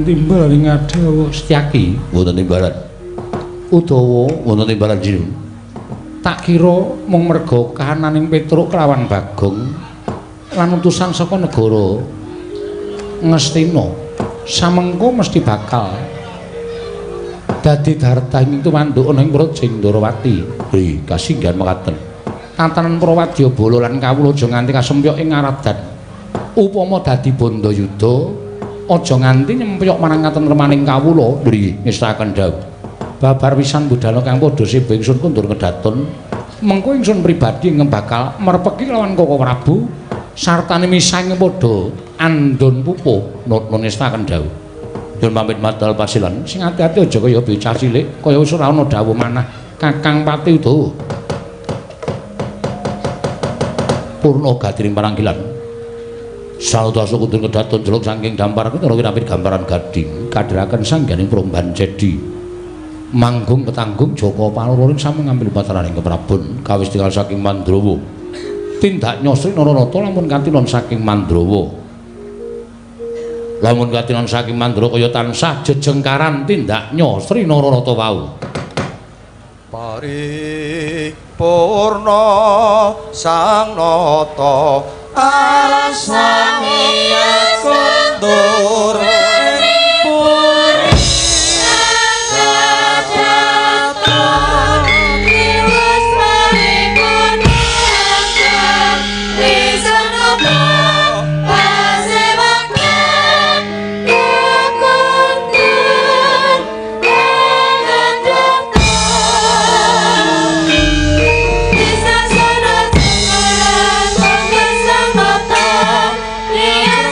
A: Timbal ing Adawa Setyaki wonten timbalan utawa wonten timbalan jin tak kira mung merga kahananing Petruk kelawan Bagong lan utusan saka negara Ngastina samengko mesti bakal dadi dartaning tumanduk ana ing Praja Indrawati. Hei kasinggihan mekaten tatanan para wadyabala lan kawula aja nganti kasempyok ing ngaradan upama dadi bandayuda aja nganti nyempyok marang ngaten remaning kawula nggih ngestaken dawuh babar pisan budal kang padha seba ingsun kundur ngedaton mengko ingsun pribadi ngembakal merpeki lawan Koko Prabu sartane misang padha andon pupuh nutun ngestaken dawuh yen pamit madal pasilan sing ati-ati aja kaya bocah cilik kaya wis ora ana dawuh manah Kakang Pati Udawa purna gatiring paranggilan Saludasa kundur kedaton jeluk saking dampar kena kinapit gambaran gading kadhiraken sangganing Promban Cedi manggung ketanggung Jaka Palororing sami ngambil pataraning keprabon kawis tinggal saking Mandrawa tindak nyosri Naranata lamun katinon saking Mandrawa lamun katinon saking Mandrawa kaya tansah jejengkaran tindak nyosri Naranata wau paripurna sang nata alasane kundur
B: Yes,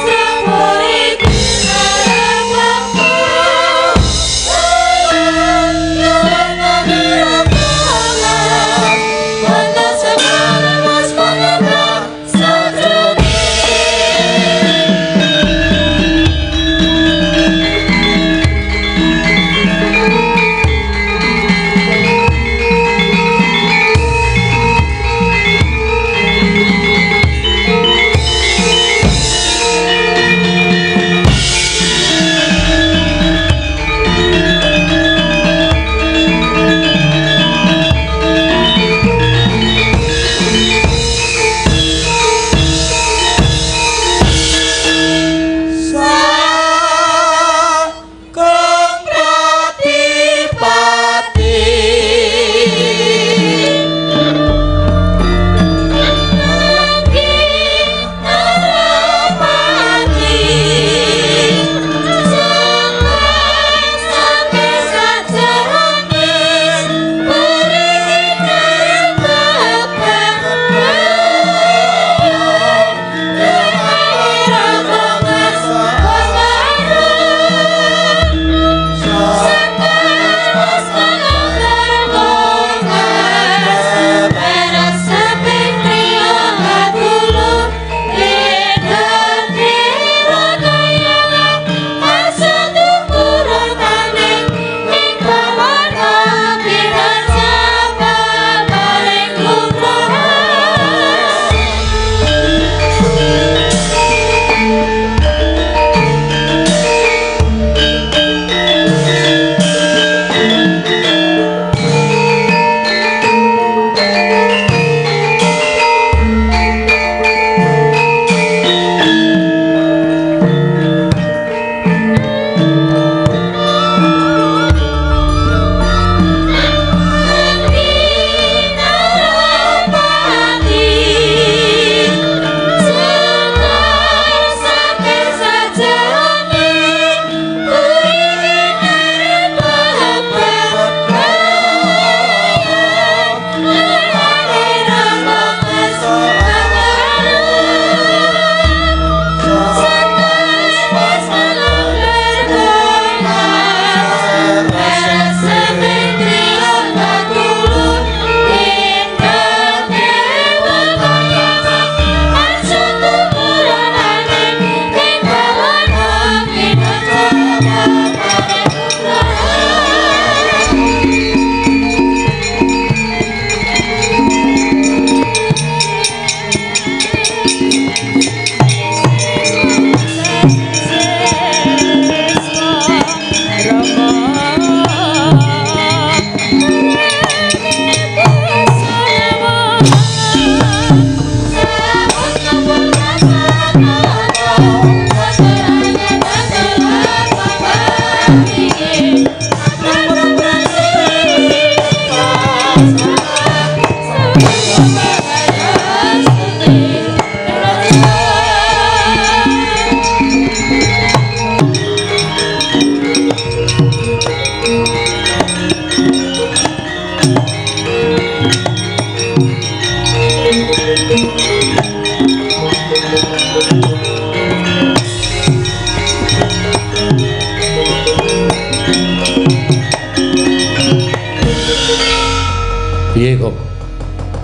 A: Piye kok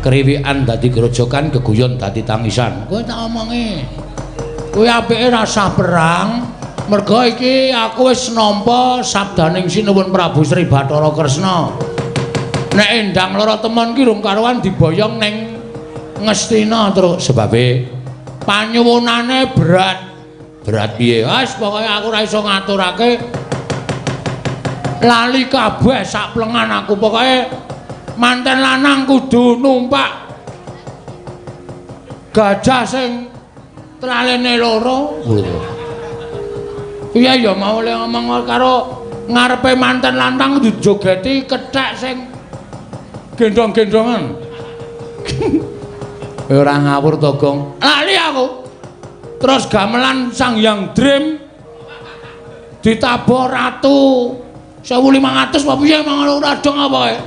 A: kriwikan dadi grojokan geguyon dadi tangisan kowe tak omongi kowe apike rasa perang merga iki aku wis nampa sabdaning Sinuwun Prabu Sri Bathara Kresna nek endang lara temon ki rung karuan diboyong ning Ngastina terus sebabe panyuwunane berat piye wis pokoke aku ora iso ngaturake lali kabeh sak plengan aku pokoke manten lanang kudu numpak gajah sing tralene loro. Iya ya mau le ngomong karo ngarepe manten lanang kudu jogeti kethek sing gendong-gendongan. Ora ngawur to, Gong. Lali aku. Terus gamelan Sang Hyang Dream ditabor ratu 1500 apa piye mangono ora dong apa kae.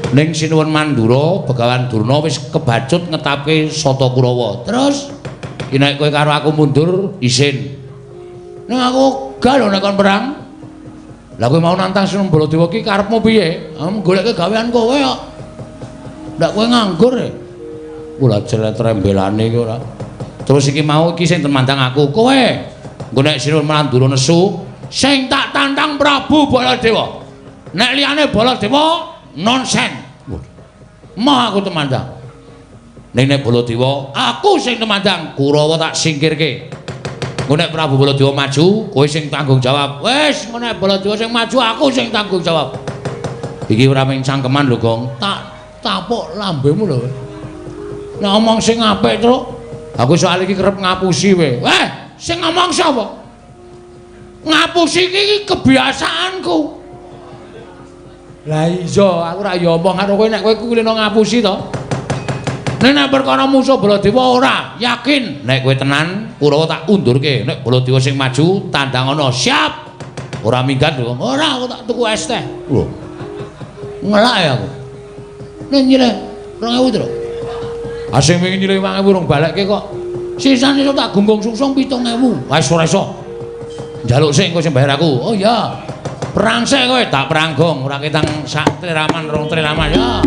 A: Ning Sinuwun Mandura Begawan Durna wis kebacut ngetapke Sata Kurawa. Terus nek kowe karo aku mundur isin. Ning aku gak lho nek kon perang. Lah kowe mau nantang Sinuwun Baladewa ki karepmu piye? Goleke gawean kowe kok. Ndak kowe nganggur e. Kula jeret rembelane iki ora. Terus iki mau iki sing temandang aku. Kowe engko nek Sinuwun Mandura nesu sing tak tantang Prabu Baladewa. Nek liyane Baladewa nonsen. Mah aku temandang. Nek Baladewa aku sing temandang, Kurawa tak singkirke. Engko nek Prabu Baladewa maju, kowe sing tanggung jawab. Wis, engko nek Baladewa sing maju, aku sing tanggung jawab. Iki ora mung cangkeman lho, Gong. Tak tapuk lambemu lho. Nek ngomong sing apik, Truk. Aku soal iki kerep ngapusi kowe. Sing ngomong sapa? Ngapusi iki kebiasaanku. Lah iya, aku ora ya omong karo kowe nek kowe kuwi ngapusi to. Nek perkara musuh Baladewa ora, yakin nek kowe tenan Kurawa tak undurke. Nek Baladewa sing maju tandangono siap. Ora minggat lho. Ora aku tak tuku es teh. Lho. Ngelak ya aku. Nek nyileh 2000 Truk. Asing wingi nyileh 5000 rong balekke kok. Sisane iso tak gunggung sungsung 7000. Wis ora iso. Njaluk sik engko sing bayar aku. Oh iya. Perang sik kowe tak peranggong ora ketang sak triraman rong triraman ya.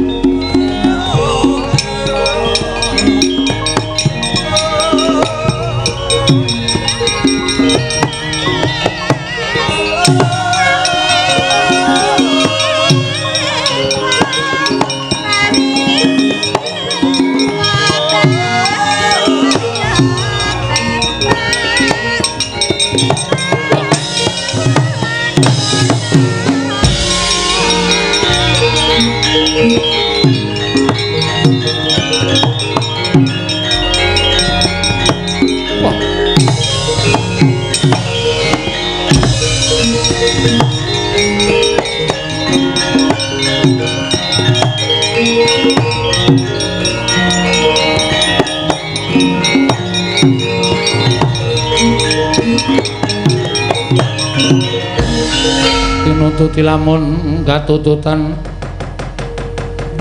A: Tinututi lamun katututan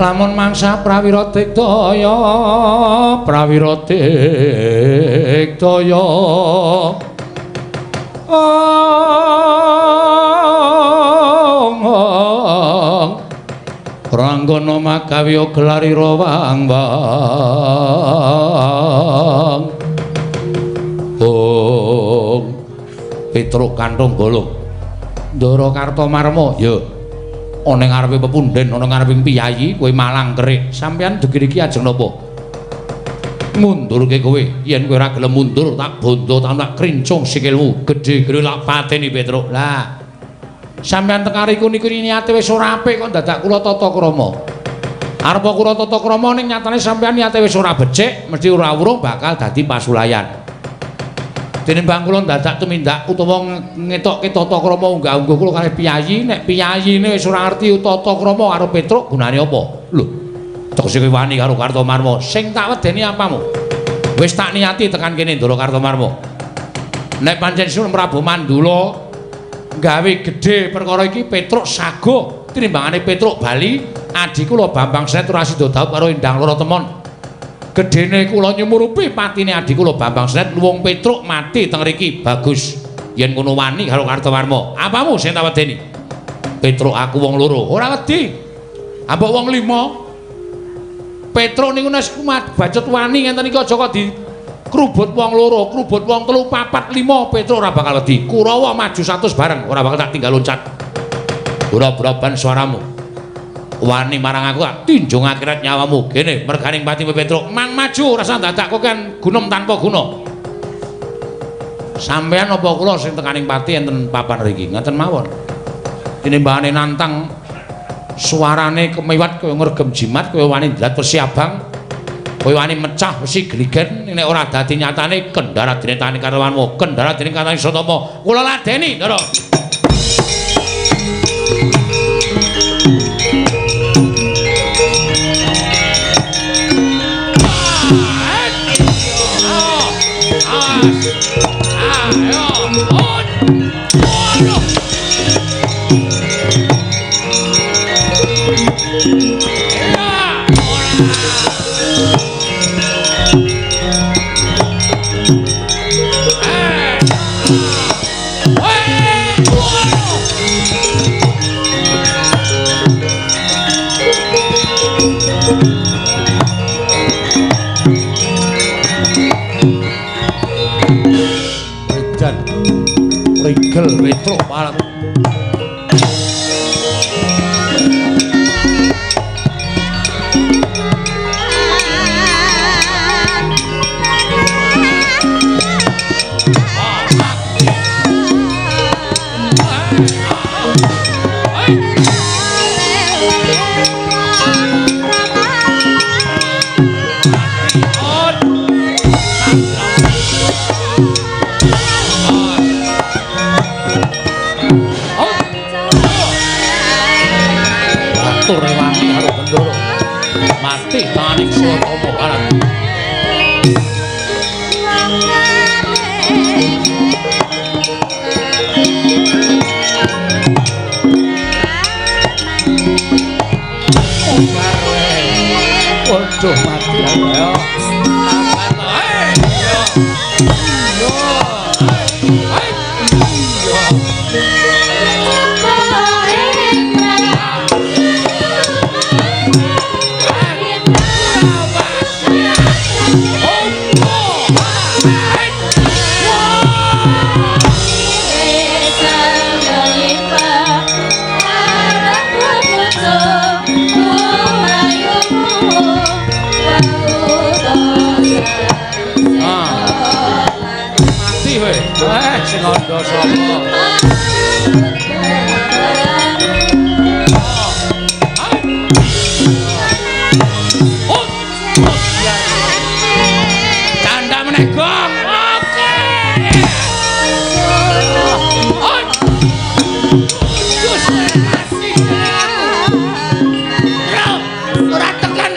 A: lamun mangsa prawira digdaya Ranggana magawiya gelarira wang-wang Petruk kanthong golong Ndara Kartomarma ya ana ngarepe pepunden ana ngareping piyayi kowe malang kerik sampeyan degir iki ajeng napa mundurke kowe yen kowe ora gelem mundur tak bondo tak krincung sikilmu gedhe-gedhe lak pateni Petruk lah sampeyan tekariku niku niate wis ora apik kok dadak kula tata krama arep kula tata krama ning nyatane sampeyan niate wis ora becik mesti ora urung bakal dadi pasulayan tinimbang kula dadak tumindak utawa ngetokke tata krama unggah-ungguh kula kalih piyayi nek piyayine wis ora ngerti tata krama karo Petruk gunane apa lho cok sing wani karo Kartomarma sing tak wedeni apamu wis tak niati tekan kene Ndara Kartomarma nek pancen Sinuwun Prabu Mandula gawe gedhe perkara iki Petruk saguh tinimbangane Petruk bali Adi kula Bambang Sret ora sida dhaup karo Endang Loro Temon. Gedene kula nyumurupi patine adi kula Bambang Sret luwung Petruk mati teng mriki. Bagus. Yen kono wani karo Kartowarma. Apamu sing tak wedeni? Petruk aku wong loro. Ora wedi. Ambok wong 5. Petruk niku nek kumat bacut wani ngenten iki aja kok di krubut wong loro, krubut wong 3, 4, 5 Petruk ora bakal wedi. Kurawa maju 100 bareng, ora bakal tak tinggal loncat. Ora-ora suaramu. Wani marang aku, tinjung akhirat nyawamu. Kene merganing patimu Petruk, mang maju ora usah dadak kok kan gunem tanpa guna. Sampeyan apa kula sing tekaning pati enten papan mriki? Ngaten mawon. Tinimbangane nantang suarane kemewat kaya ngregem jimat, kaya wani ndrat wesi abang. Kowe wani mecah wesi gligen nek ora dadi nyatane kendara dene tani karwanmu, kendara dene katane Sotama. Kula ladeni, Ndara. Rigel Petruk parat. Mati taning Sotama parat. Waduh mati ayo. Sing anda sapa? Tanda meneh gong. Oke. Gus mati. Ora tekan.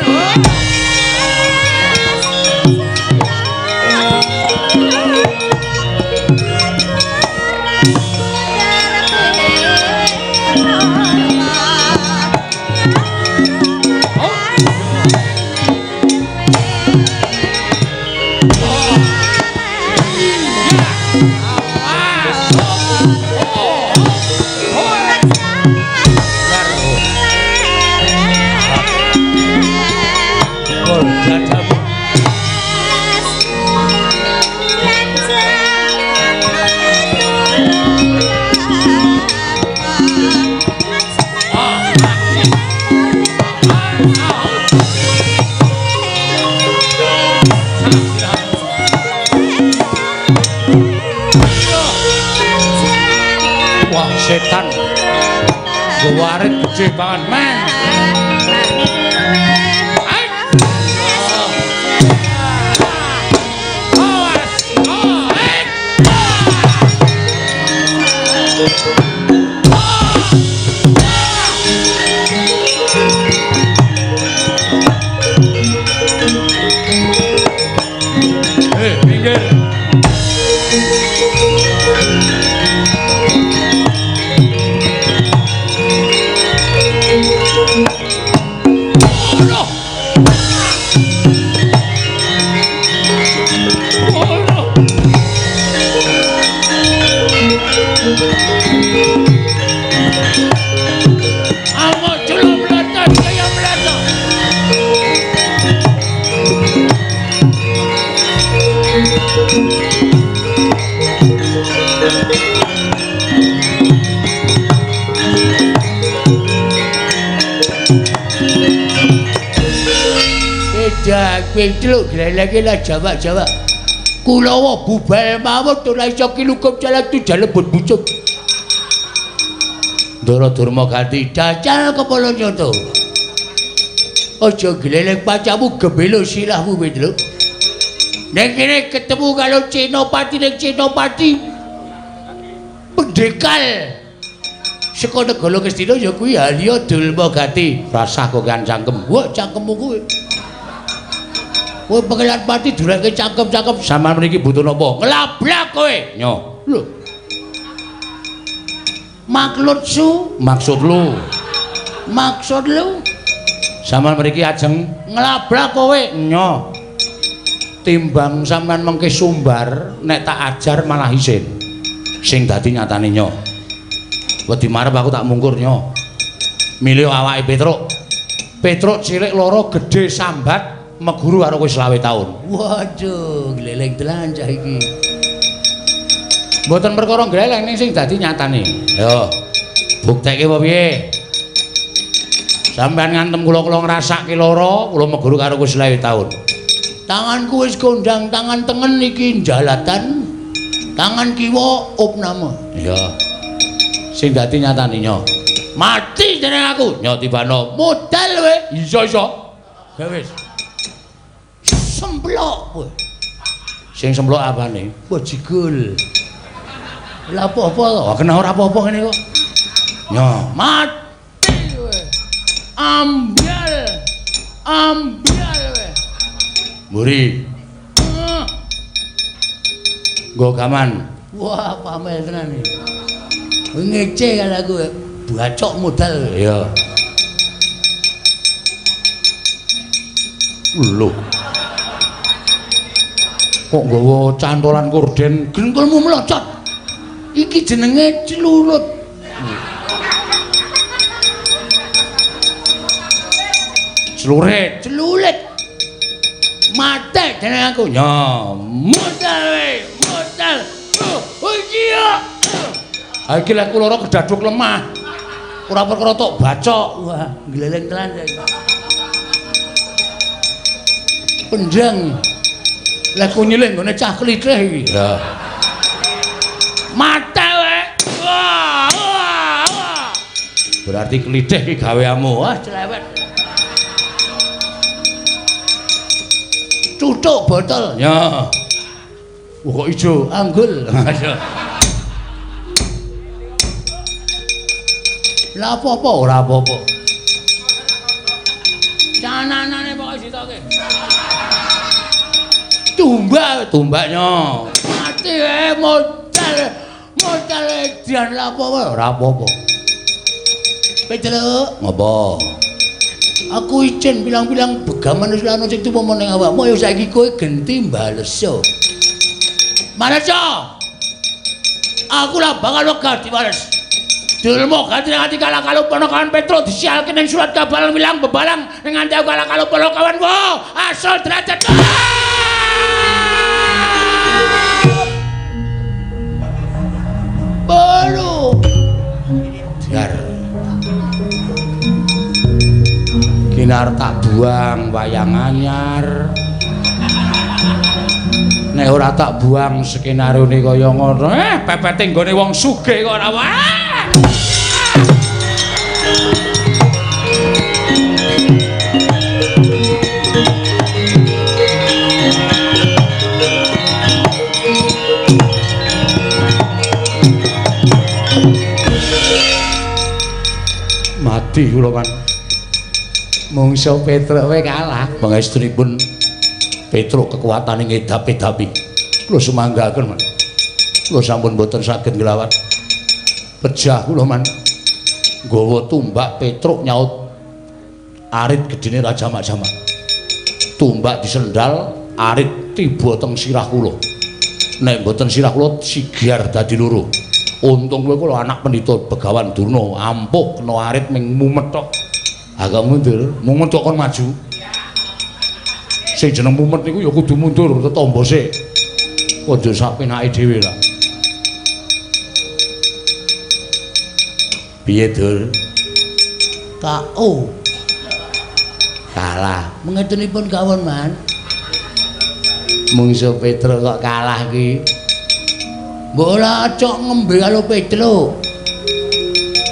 A: Setan warit gede banget men. Pinggir. Aduh. Amo celok meletak kaya meletak. Beda kowe celuk greleke lah Jawa-Jawa. Kulawa bubal mawon ora iso kilukup jalan tuja lebut bucuk. Ndara Durma ganti dacal kepala nyoto. Aja glelek pacamu gebelo silahmu kowe lho. Nek kene ketemu karo Cenopati ning Cenopati pendekal saka negara Kestina ya kuwi Halya Durma ganti. Rasah kok kan cangkem. Wah cangkemmu kowe. Kowe pengelan pati durake cangkem-cangkem sampean mriki butuh napa? Nglablak kowe. Nyo. Lho. Maksud lu. Sampean mriki ajeng nglablak kowe. Nyo. Timbang sampean mengke sumbar nek tak ajar malah isin. Sing dadi nyatane nyo. Wedi marep aku tak mungkur nyo. Milih awake Petruk. Petruk cilik loro gedhe sambat meguru karo kowe 20 taun. Waduh, gleleng tenan cah iki. Mboten perkara gleleng ning sing dadi nyatane. Yo. Buktekke apa piye? Sampeyan ngantem kula ngrasake lara, kula meguru karo kowe 20 taun. Tanganku wis kondang, tangan tengen iki jalatan. Tangan kiwa opname. Iya. Sing dadi nyatane nyo. Mati jeneng aku. Nyo tibano modal kowe. Iso. Ya wis. Semplok kowe. Sing semplok apane? Bajigul. Lah apa-apa to? Kena ora apa-apa ngene kok. Nyo, mati kowe. Ambyal kowe. Muri. Nggo gaman. Wah, pamer tenan iki. Ngece kan aku bacok modal. Iya. Lho. Kok nggawa cantolan korden gengkulmu melocot. Iki jenenge celulut. Celulit. Mate jeneng aku. Ya, modal. Oh iya. Iki lek kula kedaduk lemah. Ora perkara tok bacok. Wah, gleleng tenan. Penjang. Lah ku nyilih nggone cah klithih iki. Ya. Mate wae. Wah. Berarti klithih iki gaweanmu. Wah, celewet. Cucuk botol. Ya. Kok ijo anggul. Lah apa-apa ora apa-apa. Cananane pokoke ditoke. Tumbaknya. Mati modal edian lah apa-apa ora apa-apa. Peceluk ngopo? Aku izin bilang-bilang begaman wis ana sing tuwa ning awakmu ya saiki kowe genti mbaleso. Maleso. Aku lah bakal wegah dibales. Durma ganti ati kala-kala ponokan Petro disialke ning surat kabar wilang bebalang ning nganti kala-kala ponokan wo asal derajat. Baru biar kinar tak buang wayang anyar. Nek ora tak buang skenarione kaya ngono, pepete nggone wong sugih kok ora wae. Mati kula kan. Mungso Petruk wae kalah. Pangestunipun Petruk kekuatane ngedap-edapi. Kula sumanggaken, Man. Kula sampun boten saged nglawat. Pejah kula, Man. Nggawa tumbak Petruk nyaut arit gedene Raja Majama. Tumbak disendal arit tiba teng sirah kula. Nek mboten sirah kula sigar dadi loro. Untung kowe kula anak pendhita Begawan Durna, ampuh kena arit ming mumet tok. Agak mundur, mumet kok kon maju. Sing jeneng mumet niku ya kudu mundur tetombo sik. Aja sak penake dhewe lah. Piye, Dur?
B: K.O.
A: Kalah.
B: Mengetenipun kawon, Man.
A: Mungsuh Petro kok kalah ki.
B: Bola cok ngembe karo Petro.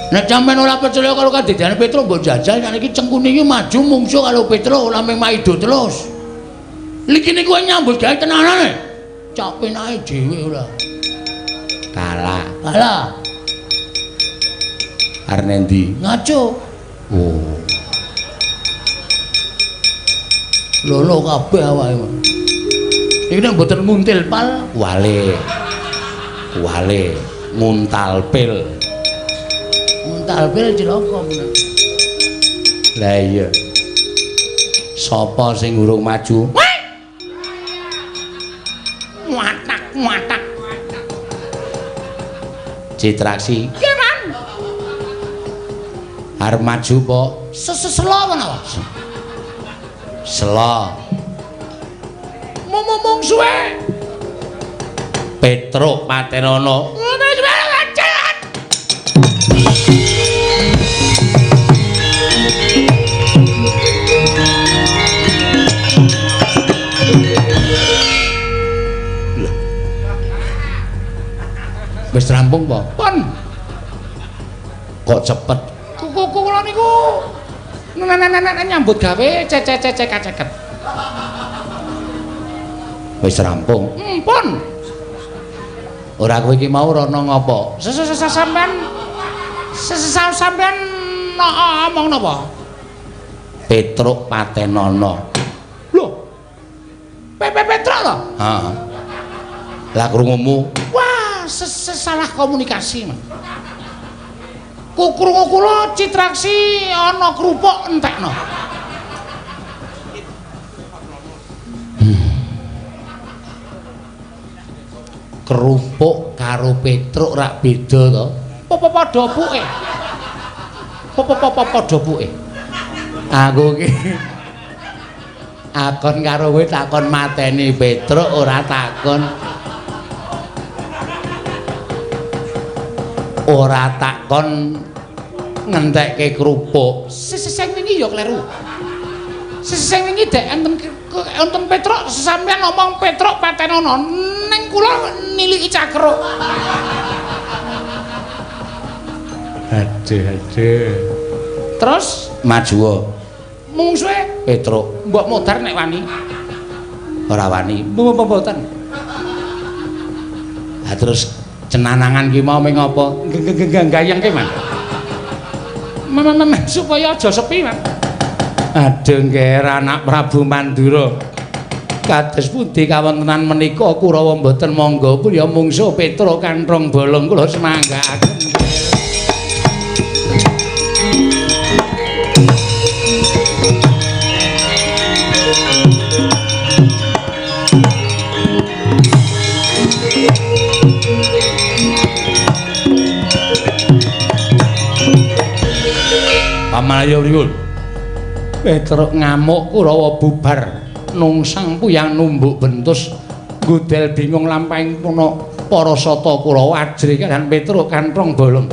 A: Nek sampean ora percaya karo kadidane Petro mbok jajal niki cengkune iki maju mungsuh karo Petro ora mung maido terus. Iki niku nyambut gawe tenanane. Cok penake dhewe ora. Kalah.
B: Kalah.
A: Arep ndi?
B: Ngaco.
A: Oh.
B: Lolo kabeh awake.
A: Iki nek mboten muntil pal, wale. Wale nguntal pil.
B: Nguntal pil cilaka menak.
A: Lah iya. Sapa sing urung maju? Watak. Citraksi. Ki, Man. Arep maju po?
B: Seselo menapa?
A: Selo.
B: Mung suwe.
A: Petruk Patenono. Wis rampung po?
B: Pun.
A: Kok cepet?
B: Kuku kula niku nyambut gawe cecek-ceket.
A: Wis rampung.
B: Pun.
A: Ora kowe iki mau rono ngopo?
B: Sampean ngomong napa?
A: Petruk Patenono.
B: Lho. Petruk to?
A: Heeh. Lah krungumu,
B: Wah, salah komunikasi, Mas. Krungu kula Citraksi ana krupuk entekno.
A: kerupuk karo Petruk rak beda to?
B: Padha puke. Padha puke.
A: Aku ki akon karo kowe takon mateni Petruk ora takon ngentekke kerupuk.
B: Sing wingi ya kleru. Sing wingi dek enten Petruk sampeyan ngomong Petruk Patenono ning kula niliki cakruk.
A: Aduh.
B: Terus
A: Maju
B: mungsuhe
A: Petruk.
B: mbok modar nek wani.
A: Ora wani.
B: Mboten.
A: Lah terus cenanangan ki mau ming apa?
B: Gayeng ki, Man. Supaya aja sepi, Man.
A: Aduh nggih anak Prabu Mandura. Kados pundi kawontenan menika Kurawa mboten monggo pun ya mungsuh Petruk kanthong bolong kula semanggaaken. Pamalayo pripun? Petruk ngamuk Kurawa bubar. Nungsang puyang numbuk bentus gudel bingung lampahing puno para sata Kurawa ajri kan Petruk kanthong bolong.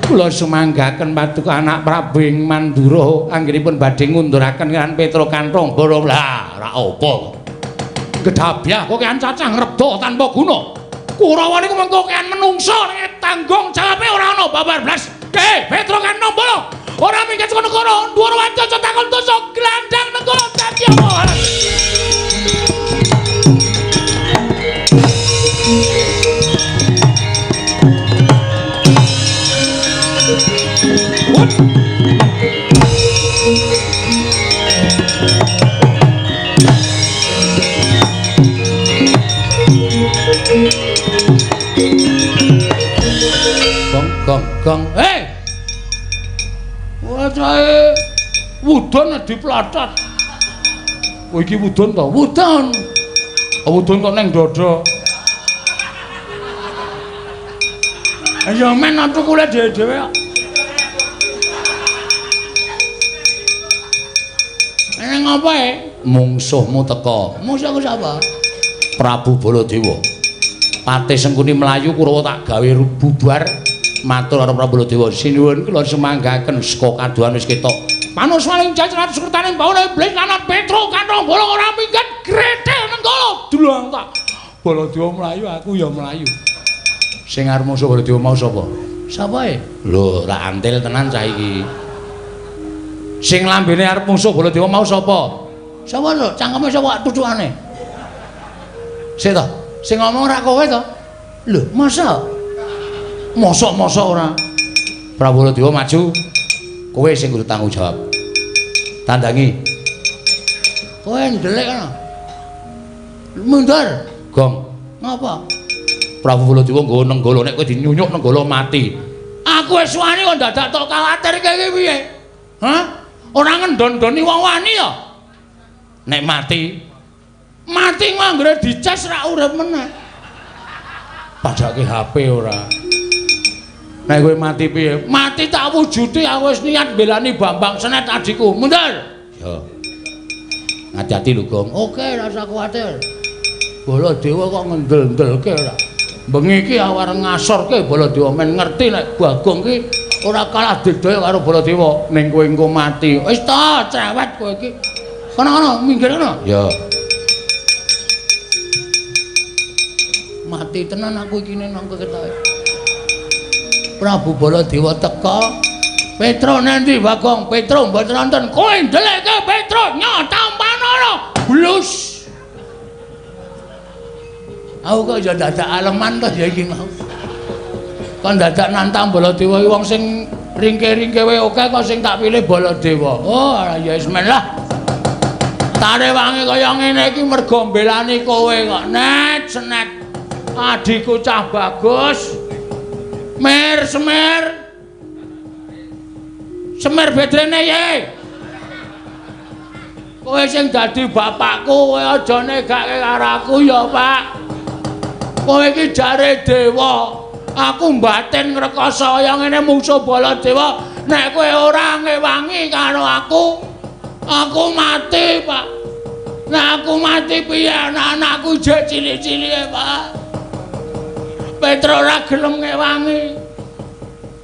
A: Kula sumanggaken paduka anak Prabu ing Mandura anggenipun badhe ngunduraken kan Petruk kanthong bolong. Lah ora apa. Gedhabyah kok kean cacah ngreda tanpa guna. Kurawa niku mengko kean menungso nek tanggung jawabe ora ana babar blas. Petruk kanthong bolong. Ora minggat kono kono dhuwur wanca takon tusuk glandang negara dadi apa? Gong. Wacahe wudon diplotot. Oh iki wudon to? Wudon. Oh wudon kok ning dada. Ya men tukule dhewe-dhewe kok. Neng apa e? Mungsuhmu teka. Mungsuhku sapa? Prabu Baladewa. Patih Sengkuni mlayu Kurawa tak gawe bubar. Matur karo Prabu Baladewa, sinuwun kula semanggaken saka kaduhan wis ketok. Manuswaning jajaran sekretaning bawana iblis lanat Petro kantong bolong ora minggat grete nenggala. Dulang tak. Baladewa mlayu aku ya mlayu. Sing arep musuh Baladewa mau sapa? Sapa e? Lho, ra antil tenan cah iki. Sing lambene arep musuh Baladewa mau sapa? Sapa lho? Cangkeme sapa tutukane? Sik to. Sing ngomong ra kowe to? Lho, masa? Mosok-mosok ora. Prabu Baladewa maju. Kowe sing kudu tanggung jawab. Tandangi. Kowe ndelik ana. Mundur, Gong. Ngapa? Prabu Baladewa nggawa nenggala nek kowe dinyunyuk nenggala mati. Aku wis wani kok dadak tok kuwatir iki piye? Hah? Ora ngendon-ndoni wong wani ya? Nek mati nganggere dicas ra urip meneh. Padake HP ora. Nek kowe mati piye? Mati tak wujude aku wis niat belani Bambang Senet adikku. Mundur. Ya. Hati-hati lho, Gong. Oke, ora usah kuwatir. Baladewa kok ngendel-ndelke ora. Bengi iki arep ngasorke Baladewa men ngerti nek Bagong ki ora kalah digdaya karo Baladewa ning kowe engko mati. Wis ta, cerewet kowe iki. Kono-kono minggir kono. Ya. Mati tenan aku iki nang ketoke. Prabu Baladewa teka. Petro nanti Bagong, Petro mboten wonten. Kowe ndelekke Petro nyotampanana. Blus. Aku kok ya dadak aleman to ya iki mau. Kon dadak nantang Baladewa iki wong sing ringke-ringke wae oke kok sing tak pilih Baladewa. Oh, ya wis men lah. Tarewangi kaya ngene iki mergo mbelani kowe kok. Net senet. Adikku cah bagus. Semer bedrene ye. Kowe sing dadi bapakku kowe aja negake karo aku ya, Pak. Kowe iki jare dewa. Aku mbaten ngrekasa kaya ngene mungsuh Baladewa. Nek kowe ora ngewangi karo aku mati, Pak. Nek aku mati piye anak-anakku jek cilik-cilike, Pak. Petro ora gelem ngewangi.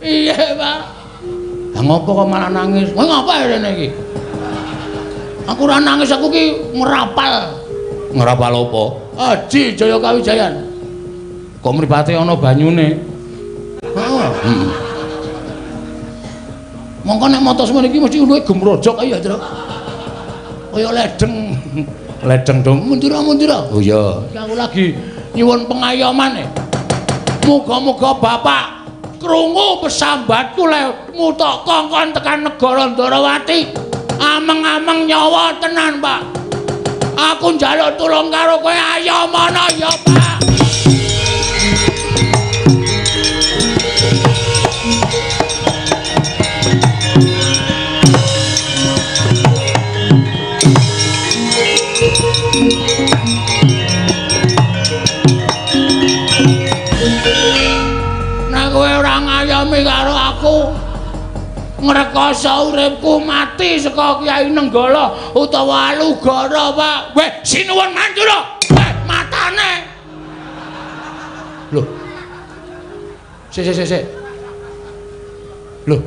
A: Iya, Pak. Lah ngopo kok malah nangis? Kowe ngapa rene iki? Aku ora nangis, aku ki ngrapal. Ngrapal apa? Aji Jaya Kawijayan. Kok mripate ana banyune? Heeh. Mongko nek moto semene iki mesti uluhe gemrojok ae ya, Tru. Kaya ledeng. Ledeng dong. Mundur. Oh iya. Aku lagi nyuwun pengayoman e. Muga-muga Bapak krungu pesambatku le mutok kongkon tekan negara Ndarawati. Ameng-ameng nyawa tenan, Pak. Aku njaluk tulung karo kowe ayo mana ya, Pak. Nek kowe ora ngayomi karo aku, ngrekoso uripku mati saka Kyai Nenggala utawa Alugara, Pak. Weh, sinuwun mandura. Weh, matane. Lho. Sik. Lho.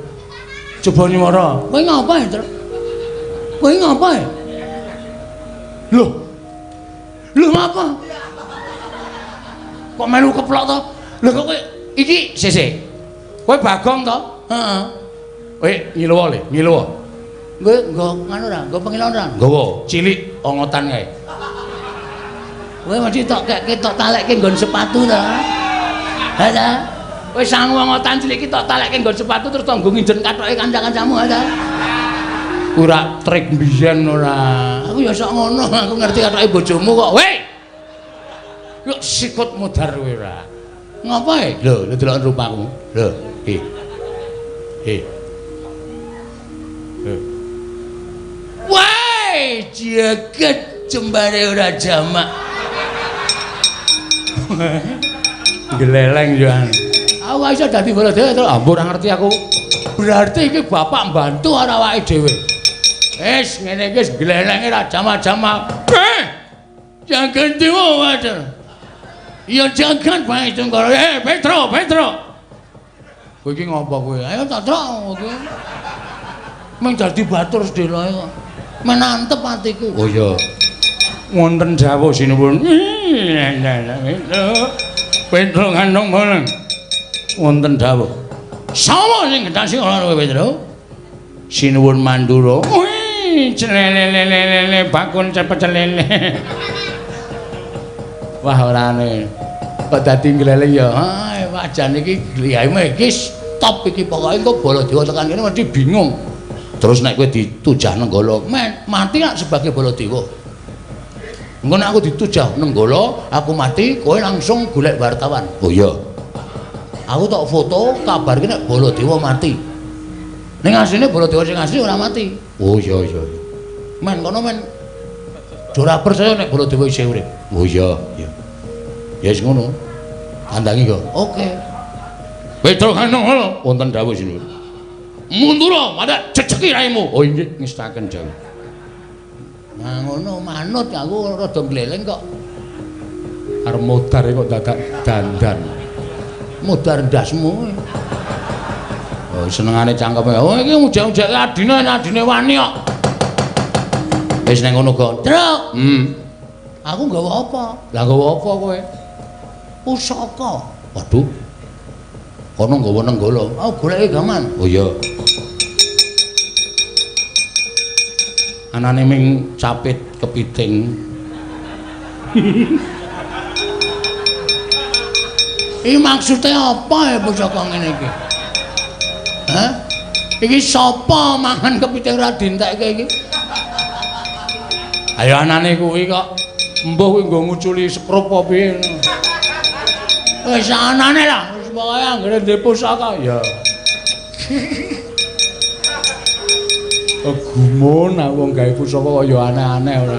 A: Coba nyuwara. Kowe ngapa, Tru? Kowe ngapa? Lho. Lho ngapa? Kok melu keplok to? Lho kok kowe iki sik. Kowe Bagong to? Heeh. Ngiluwa le, ngiluwa. Nggo nganu ra, nggo pengilon ra. Nggawa, cilik ongotan kae. Kowe mesti tok ketok talekke nggon sepatu to. Ha ta? Kowe sangu ongotan cilik iki tok talekke nggon sepatu terus tonggo nginjen kathoke kanca-kancamu ha ta? Ora trik mbiyen ora. Aku ya sok ngono, aku ngerti kathoke bojomu kok. Weh. Yuk sikut mudhar kowe ora. Ngapae? Lho, delok rupamu. Lho, jagat jembare ora jamak. Geleleng yo an. Aku gak iso dadi Baladewa to. Ampun ora ngerti aku. Berarti iki bapak mbantu karo awake dhewe. Wis ngene iki gelelenge ra jamak-jamak. Jagat dewa wae. Ya jagat bae Tunggal. Petro. Kowe iki ngopo kowe? Ayo tak trok kowe. Meng dadi batur sedelae kok. Menantep atiku. Oh iya. Wonten dawuh sinuwun. Petro ngandung boleng. Wonten dawuh. Sapa sing gedhasi ora kowe Petro? Sinuwun Mandura. Wih, celelelelele bakun cepet celele. Wah orane. Kok dadi gleleng ya. Wajan iki gliyame iki stop iki pokoke engko Baladewa tekan kene mesti bingung. Terus nek kowe ditujah Nenggala, mati gak sebagai Baladewa. Engko nek aku ditujah Nenggala, aku mati, kowe langsung golek wartawan. Oh iya. Aku tak foto kabar ki nek Baladewa mati. Ning asline Baladewa sing asli ora mati. Oh iya. Men kono men. Ora percaya nek Baladewa isih urip. Oh iya. Ya wis ngono. Tandangi kok. Oke. Petro Kanong wonten dawuh sinuwun. Mundura, madak ceceki raimu. Oh nggih, ngestaken jauh. Nah ngono manut aku rada gleleng kok. Arep modar kok dadak dandan. Modar ndasmu. Oh senengane cangkeme. Oh iki ujak-ujake adine wani kok. Wis ning ngono kok. Truk. Aku nggawa apa? Lah nggawa apa kowe? Pusaka. Waduh. Kono nggawa Nenggala. Oh goleke gaman. Oh iya. Anane ming capit kepiting. Iki maksude apa ya pusaka ngene iki? Hah? Iki sapa mangan kepiting ra dientekke iki? Ayo anane kuwi kok mbuh kuwi nggo nguculi sekrup apa piye. Wis anane lah, wis pokoke anggere ndek pusaka ya. Gumun aku wong gawe pusaka kaya aneh-aneh ora.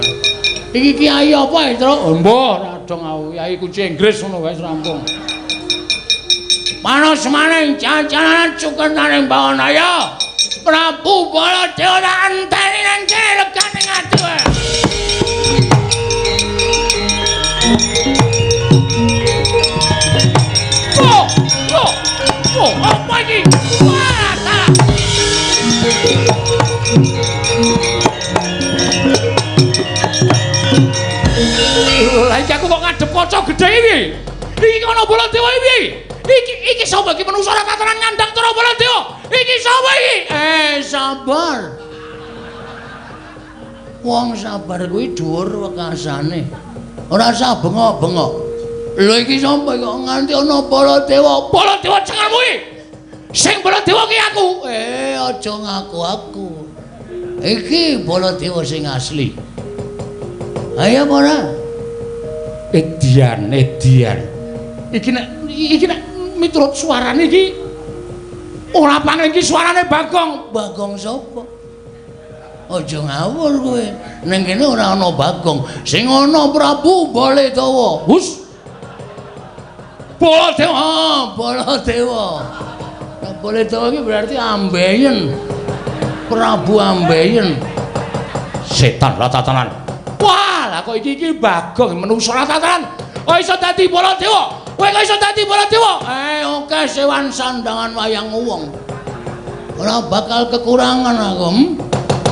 A: Iki kiai apa ya, Tru? Mbah, radong aku kiai kunci Inggris ngono wis rampung. Panos maning jajanan cukenaning bawana Prabu Baladewa anteni nang kene legane ngadu. Oh, apa iki? Wah, salah. Iki aku kok ngadep kaca gedhe iki. Iki ana Baladewa iki. Iki sapa iki menungso ora tatanan ngandhang cara Baladewa. Iki sapa iki? Sabar. Wong sabar kuwi dhuwur wekasane. Ora usah bengok-bengok. Lho iki sapa kok nganti ana Baladewa? Baladewa cengalmu iki. Sing Baladewa ki aku. Aja ngaku aku. Iki Baladewa sing asli. Ayo ora? Edian. Iki nek miturut suarane iki ora pangen iki suarane Bagong. Bagong sapa? Aja ngawur kowe. Ning kene ora ana Bagong, sing ana Prabu Baladewa. Hus. Baladewa. Nah, Baladewa iki berarti ambeien. Prabu ambeien. Setan ratatanan. Wah, lah kok iki Bagong menungso ratatanan. Kok iso dadi Baladewa? Kowe kok iso dadi Baladewa? Oke sewan sandangan wayang wong. Ora bakal kekurangan aku.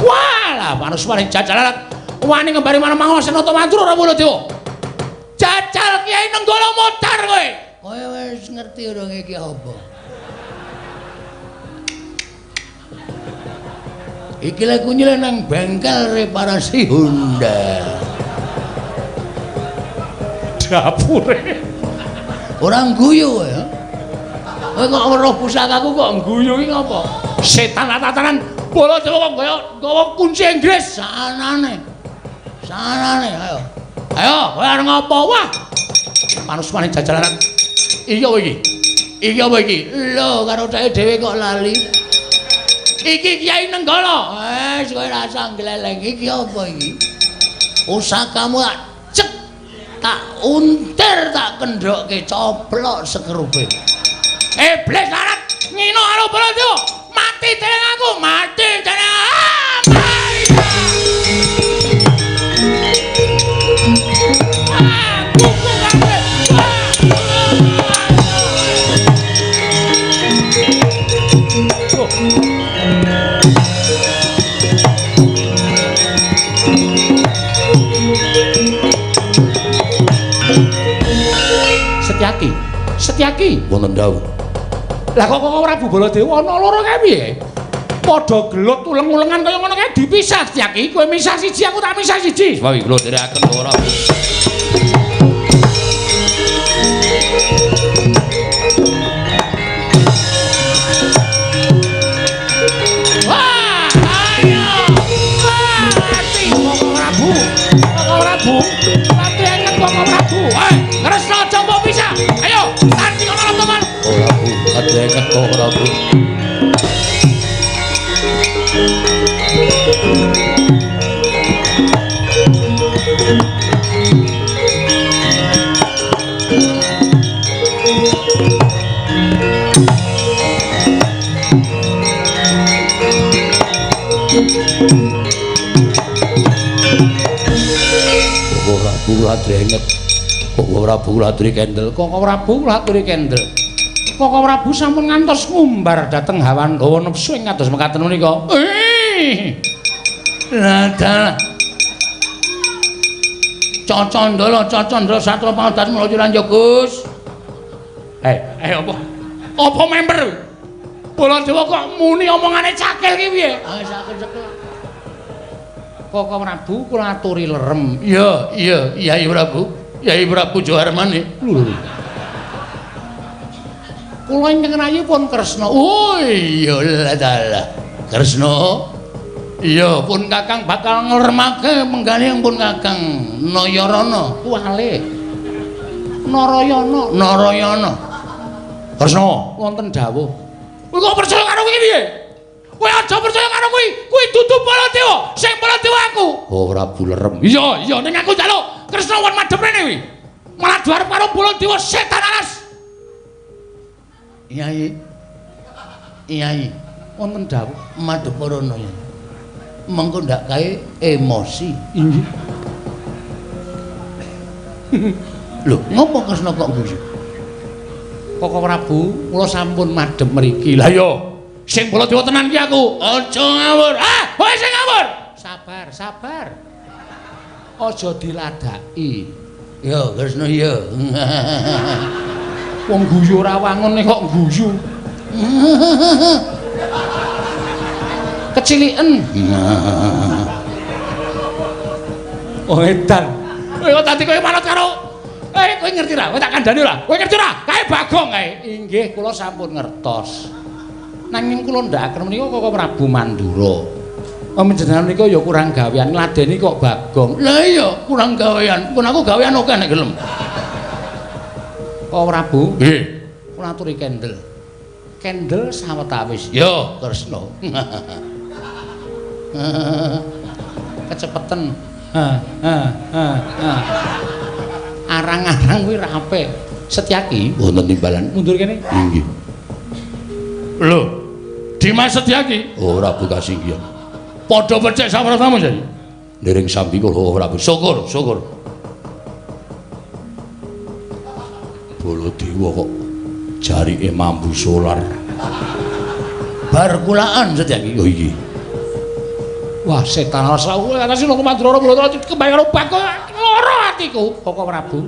A: Wah, lah panos paring jajalan wani ngembari manah-manah Senata Mandur ora Baladewa. Jajal Kiai Nenggala modar kowe. Kowe wis ngerti urung iki apa? Iki lagu nyileh nang bengkel reparasi Honda. Dapure. Orang guyu ya. Kowe kok weruh pusakaku kok guyu iki ngapa? Setan tatanan Baladewa nggawa kunci Inggris sanane. Ayo. Kowe arep ngapa? Wah. Manus maning jajalanan. Iki apa iki? Lho karo dhek dhewe kok lali. Iki Kyai Nenggala. Kowe rasa gleleng iki apa iki? Pusakamu tak cek, tak untir, tak kendhokke coplok sekerupe. Iblis larat ngino karo Baladewa. Mati dening aku, mati dening Setyaki
C: wonten dawuh.
A: Lah kok Prabu Baladewa ana loro kae piye? Padha gelut uleng-ulengan kaya ngono kae dipisah Setyaki. Kowe misah siji aku tak misah siji.
C: Sawi kula derekaken ora.
A: Wah, ayo. Wah, mati Koko Prabu. Koko Prabu. Mati anget Koko Prabu. Kresna aja mbok pisah. Ayo, tanti kono teman.
C: Ora Bu, kadeket kok ora Bu.
A: Kula drenget. Koko Prabu kula aturi kendel. Koko Prabu kula aturi kendel. Koko Prabu sampun ngantos ngumbar dhateng hawan dawa nepsu ing kados mekaten menika. Lah Cocondolo Satra Pangadat Mula Ciranjaya Gus. Apa? Apa member? Baladewa kok muni omongane cakil ki piye? Cakil-cakil. Koko Prabu kula aturi lerem. Iya, Kyai Prabu. Kyai Prabu Joharmane. Kula ingkang rayi pun Kresna. Oh iya lah. Kresna. Iya pun Kakang bakal nglermake mengganing pun Kakang Nayarana kuwale. Narayana. Kresna wonten dawuh. Kowe kok percaya karo kuwi piye? Kowe aja percaya karo kuwi. Kuwi dudu Baladewa, sing Baladewa aku.
C: Oh Prabu lerem.
A: Iya ning aku njaluk Kresna won madhep rene kuwi. Malah duarep karo Baladewa setan alas. Iyai, wonten dawuh madhep rono ya. Mengko ndak kae emosi. Inggih. Lho, ngopo Kresna kok guyu? Koko Prabu, kula sampun madhep mriki. Lah ya, sing Baladewa tenan ki aku. Aja ngawur. Kowe sing ngawur. Sabar. Aja diladaki. Ya, Kresna ya. Wong guyu ora wangun kok guyu. Keciliken. Oh edan. Kowe tadi kowe manut karo kowe ngerti ra? Kowe tak kandhani ora? Kowe ngerti ora? Kae Bagong kae. Inggih, kula sampun ngertos. Nanging kula ndakaken menika Koko Prabu Mandura. Panjenengan menika ya kurang gawean ngladeni kok Bagong. Lah iya, kurang gawean. Pun aku gawean oke nek gelem. Koko Prabu. Nggih. Kula aturi kendel. Kendel sawetawis. Yo, Kresna. Kecepeten. Arang-arang kuwi rape. Setyaki
C: Wonten timbalan.
A: mundur kene.
C: Inggih.
A: Lho, Dimas Setyaki.
C: Oh Prabu kasinggihan.
A: Padha becik sapratamu jadi.
C: Dereng sambi kula Prabu.
A: Syukur.
C: Baladewa kok jarike mambu solar.
A: Bar kulaan Setyaki.
C: Oh iki.
A: Wah, setan rasa kowe ana sing Mandura Baladewa kembang karo Bagong lara atiku. Koko Prabu.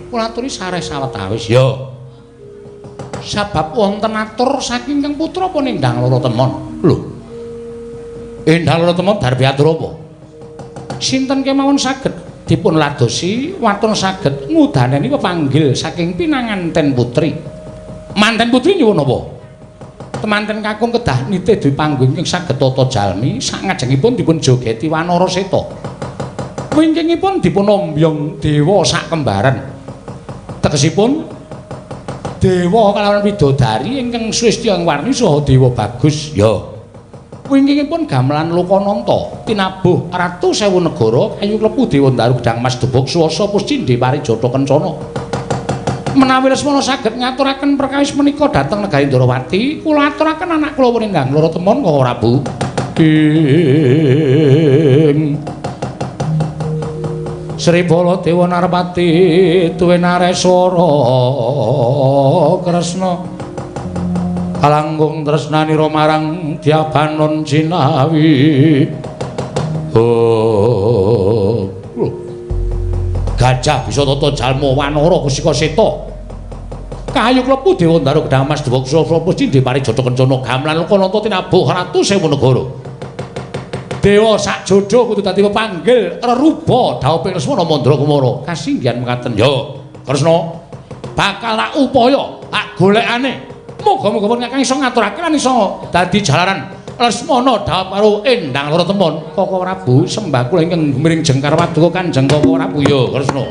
A: Kula aturi sareh sawetawis.
C: Yo.
A: Sabab wonten atur saking Kang Putra apa nindang loro temon.
C: Lho.
A: Endang loro temon darbi atur apa? Sinten kemawon saged dipun ladosi watun saged ngudaneni pepanggil saking pinanganten putri. Manten putri nyuwun apa? Temanten kakung kedah nitih duwe panggung ing saged tata jalmi sak ngajengipun dipun jogeti Wanara Seta. Wingkingipun dipun ombyong dewa sak kembaran. Tegesipun dewa kalawan widodari ingkang swistya warni saha dewa bagus.
C: Yo.
A: Wingkingipun gamelan Lokananta tinabuh Ratu Sewu Negara kayu klepu Dewa Daru Gedang Mas Debok Swasa Puscindhe Parijata Kencana. Menawi Lesmana saged ngaturaken perkawis menika dhateng negari Ndrawati, kula aturaken anak kula Wenendang Loro Temon Koko Prabu. Ing Sri Baladewa Narpati tuwe nareswara Kresna kalanggung tresnanira marang Dyabanon Jinawi. Oh. Gajah bisa tata jalma wanara kusika seta. Kahayu klepu Dewa Daru Gedang Mas Dewak Swasa Puscindhe Parijata Kencana gamelan Lokananta tinabuh Ratu Sewu Negara. Dewa sak jodho kudu dadi pepanggil reruba dhawuhing Lesmana Mandra Kumara. Kasinggihan mekaten ya Kresna bakal tak upaya tak golekane. Muga-muga pun kakang iso ngaturaken lan iso dadi jalaran Lesmana dhawuh karo Endang Loro Temon Koko Prabu sembah kula ingkang gemiring jengkar paduka Kanjeng Koko Prabu ya Kresna.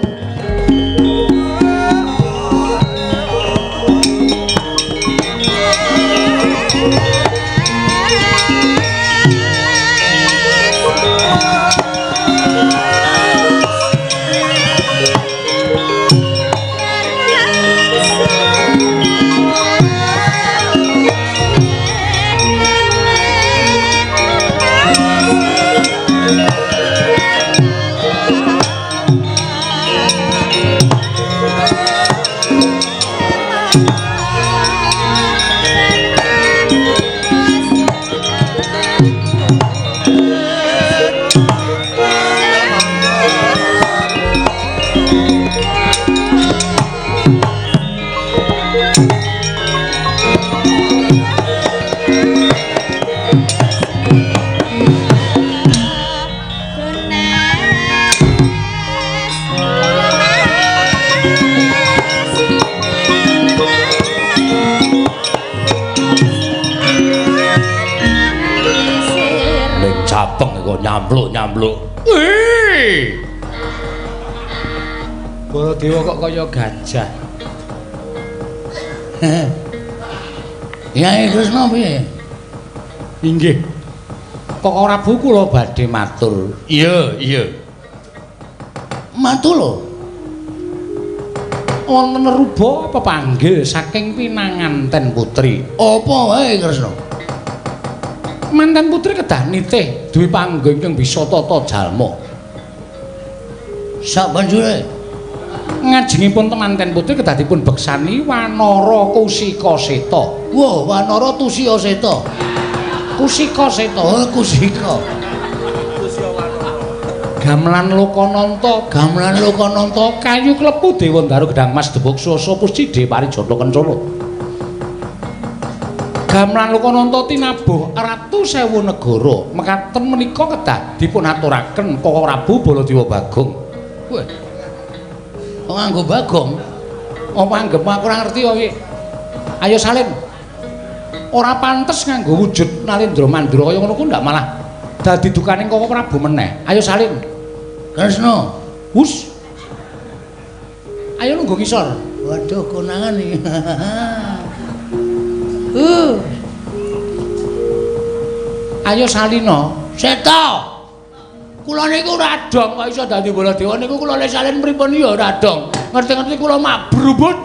A: Nyambluk. Wih. Baladewa kok kaya gajah. Nyai Kresna piye? Inggih. Koko Prabu kula badhe matur. Iya. Matur lho. Wonten ruba pepanggil saking pinanganten putri. Apa wae Kresna? Manten putri kedah nitih duwe panggung ingkang bisa tata jalma. Sabanjure ngajengipun temanten putri kedah dipun beksani Wanara Kusika Seta. Wah, Wanara Tusya Seta. Kusika Seta, Kusika. Gamelan Lokananta kayu klepu Dewa Daru Gedang Mas Debok Swasa Puscindhe Parijata Kencana. Gamelan Lokananta tinabuh Ratu Sewu Negara mekaten menika kedah dipun aturaken Koko Prabu Baladewa Bagong. Wah. Kok nganggo Bagong? Apa anggep aku ora ngerti kok iki. Ayo salin. Ora pantes nganggo wujud Nalendra Mandura kaya ngono ku ndak malah dadi dukaning Koko Prabu meneh. Ayo salin. Kresna. Hus. Ayo lungguh ngisor. Waduh konangan iki. Ayo salina. Seta. Kula niku radong kok iso dadi Baladewa niku kula le salin pripun ya radong. Ngerti-ngerti kula mabrubut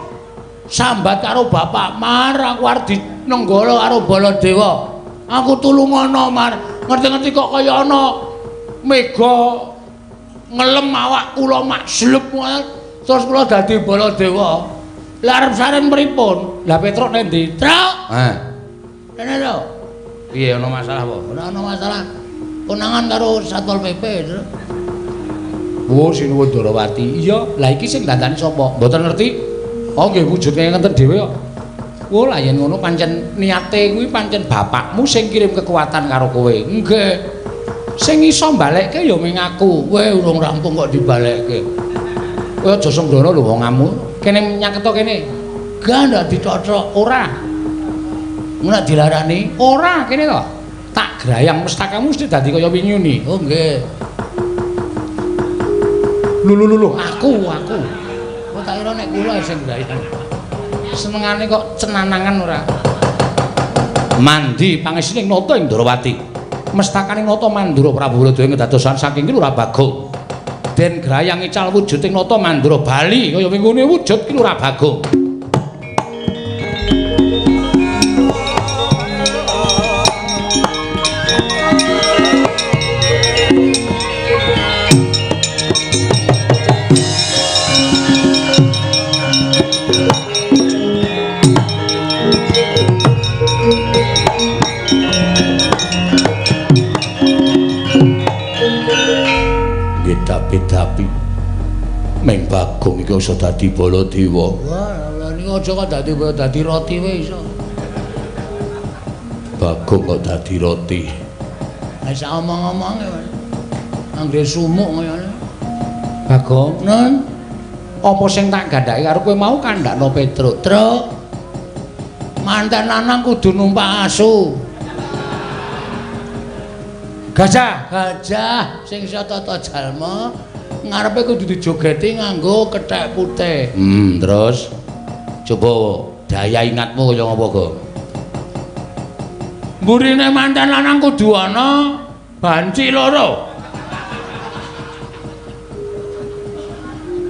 A: sambat karo Bapak Mar aku arep dinenggala karo Baladewa. Aku tulungono Mar. Ngerti-ngerti kok kaya ana mega ngelem awak kula makslep terus kula dadi Baladewa. Lah arep salin pripun? Lah Petruk nek ndi? Truk. Kene lho. Piye ana masalah apa? Ora ana masalah. Konangan karo Satpol PP. Oh, Sinuwun Ndrawati. Iya, lah iki sing dandani sapa? Mboten ngerti. Oh, nggih wujud kaya ngenten dhewe kok. Oh, lah yen ngono pancen niate kuwi pancen bapakmu sing kirim kekuatan karo kowe. Nggih. Sing iso mbalekke ya ming aku. Kowe urung rampung kok dibalekke. Kowe aja sembrono lho wongamu. Kene nyaketo kene. Gak ndak dicocok ora. Nek dilarani ora kene to. Tak grayang mestakamu mesti dadi kaya winyuni. Oh nggih. Lulu aku. Kok tak kira nek kula sing grayang. Senengane kok cenanangan ora. Mandi pangesining nata ing Ndrawati. mestakaning nata Mandura Prabu Baladewa ngedadosan saking Ki Lurah Bagong. Den grayang ical wujuding nata Mandura bali kaya ngene wujud Ki Lurah Bagong. Tapi Meng Bagong iki iso dadi Baladewa. Wah, lha niki aja kok dadi roti wae iso. Bagong kok dadi roti. Wis omong-omonge wae. Anggere sumuk ngono. Bagong, Nun. Apa sing tak gandhaki karo kowe mau kandhakno Petruk? Truk. Manten lanang kudu numpak asu. Gajah sing iso tata jalma ngarepe kudu dijogeti nganggo kethek putih. Terus coba daya ingatmu kaya ngapa, Go? Mburine manten lanang kudu ana banci loro.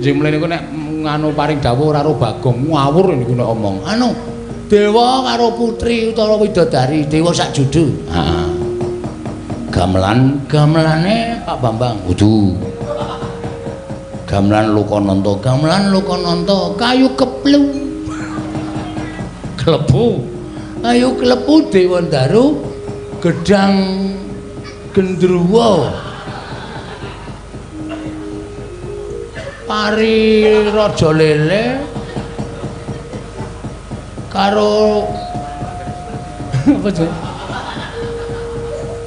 A: Jeng mlene niku nek nganu paring dawuh ora karo Bagong ngawur niku nek omong. Anu, dewa karo putri utawa widodari, dewa sak judu. Heeh. Gamelane Pak Bambang kudu. Gamelan Lokananta, kayu keplu. Klepu. Kayu klepu Dewa Daru, gedang gendruwo. Pari Raja Lele karo apa tuh?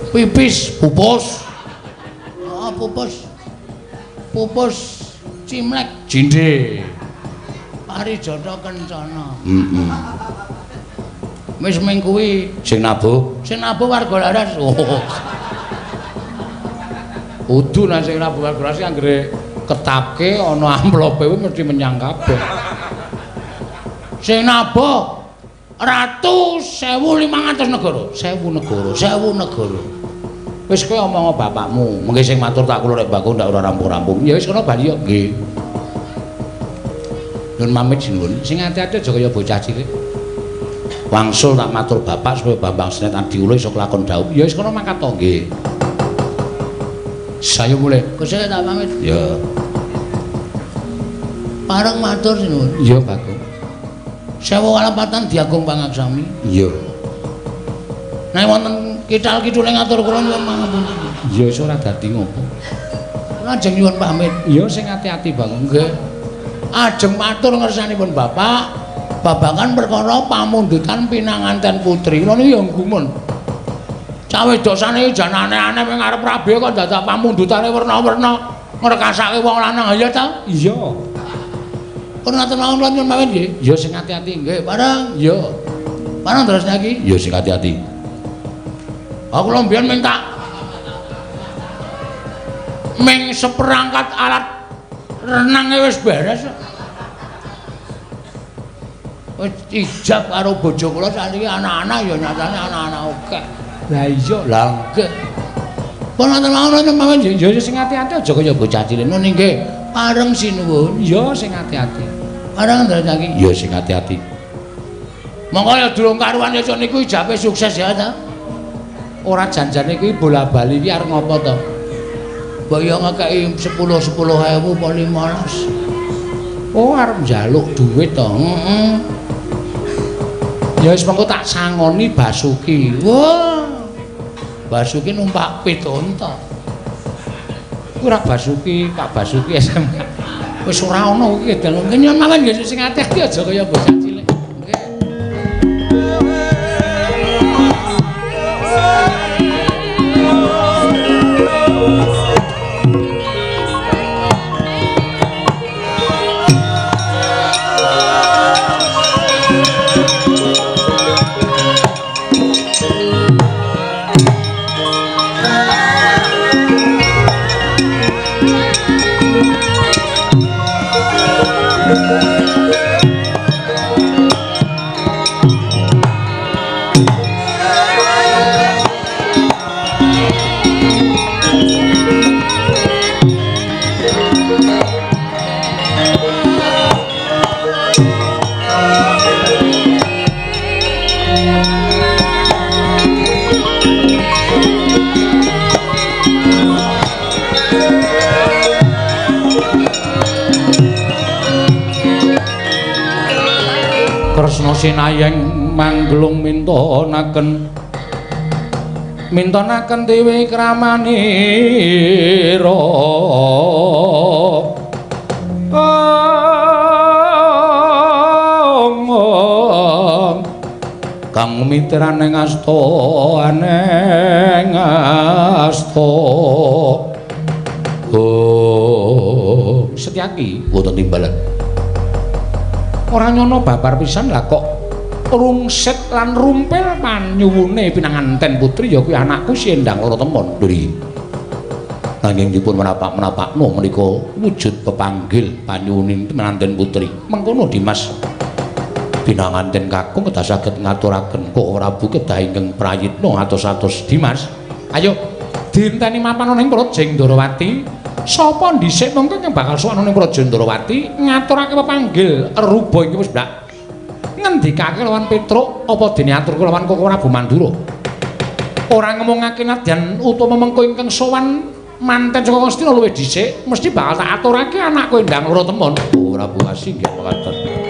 A: Pipis, pupus. Ah, pupus. Pupus Cimlek, Jinde. Parijata Kencana. Wis ming kuwi sing nabuh warga laras. Oh. Udu nang sing nabuh warga laras anggere ketapke ana amplope kuwi mesti menyang kabeh. Sing nabuh Ratu 1500 negara. 1000 negara. Wis kowe omong bapakmu, mengke sing matur tak kula rek Bagong ndak ora rampung-rampung. Ya wis kono bali yo nggih. Nun pamit sinuwun, sing ati-ati aja kaya bocah cilik. Wangsul tak matur bapak supaya Bambang Senet Adiulo iso kelakon dawuh. Ya wis kono mangkat to nggih. Saya mulai. Kusuk tak pamit. Ya. Pareng matur sinuwun. Iya, Bagong. Sewu kalapatan Diagung Pangaksami. Iya. Nek wonten kital-kitule ngatur kula nyuwun pangapunten. Ya wis ora dadi ngopo. Lajeng nyuwun pamit. Ya sing ati-ati Bagong nggih. Ajeng matur ngersanipun Bapak babagan perkara pamundutan pinanganten putri. Kula niku ya gumun. Cah wedosane jan aneh-aneh ning ngarep Prabu kok dadak pamundutane werna-werna ngrekasake wong lanang ya ta? Iya. Pun ngaten mawon kula nyuwun pamit nggih. Ya sing ati-ati nggih, bareng. Ya. Bareng terus niki. Ya sing ati-ati. Aku lho mbiyen minta ming seperangkat alat renange wis beres. Wis ijab karo bojo kula sakniki anak-anak ya nyatane anak-anak akeh. Lah iya, lah nggih. Pun ngoten mawon ya sing ati-ati aja kaya bocah cilik nggih. Pareng sinuwun. Ya sing ati-ati. Pareng terus niki. Ya sing ati-ati. Monggo ya durung karuan ya niku ijabe sukses ya ta. Ora janjane kuwi bola-bali iki arep ngopo to? Mbok yo ngekeki 10.000 apa 15. Oh, arep njaluk dhuwit to. Heeh. Ya wis mengko tak sangoni Basuki. Wah. Basuki numpak pitunta. Kuwi ora Basuki, Pak Basuki SMK. Wis ora ono kuwi dalu. Nyen mawon ya sing ati-ati aja kaya bocah cilik. Kresna sinayeng manglung mintonaken dewe kramanira kang mitiraning asta aneng asta Setyaki boten timbalan ora nyono babar pisan lah kok rungset lan rumpil panyuwune pinanganten putri ya kuwi anakku si Endang Lorotemon Duri nanging dipun menapak-menapakno menika wujud pepanggil panyuwuning pinanganten putri mengkono Dimas pinanganten kakung kedah saged ngaturaken kok Prabu kedah ingkang prayitna atos-atos Dimas ayo dinteni mapan ning Praja Ndrawati sapa dhisik mongko kang bakal sowan ning Praja Ndrawati ngaturake pepanggil ruba iki wis blak ngendikake lawan Petruk apa dene aturke lawan Koko Prabu Mandura ora ngomongake nadyan utawa mengko ingkang sowan manten saka Astina luwih dhisik mesti bakal tak aturake anakku Endang Lorotemon Prabu Asih nggih mekaten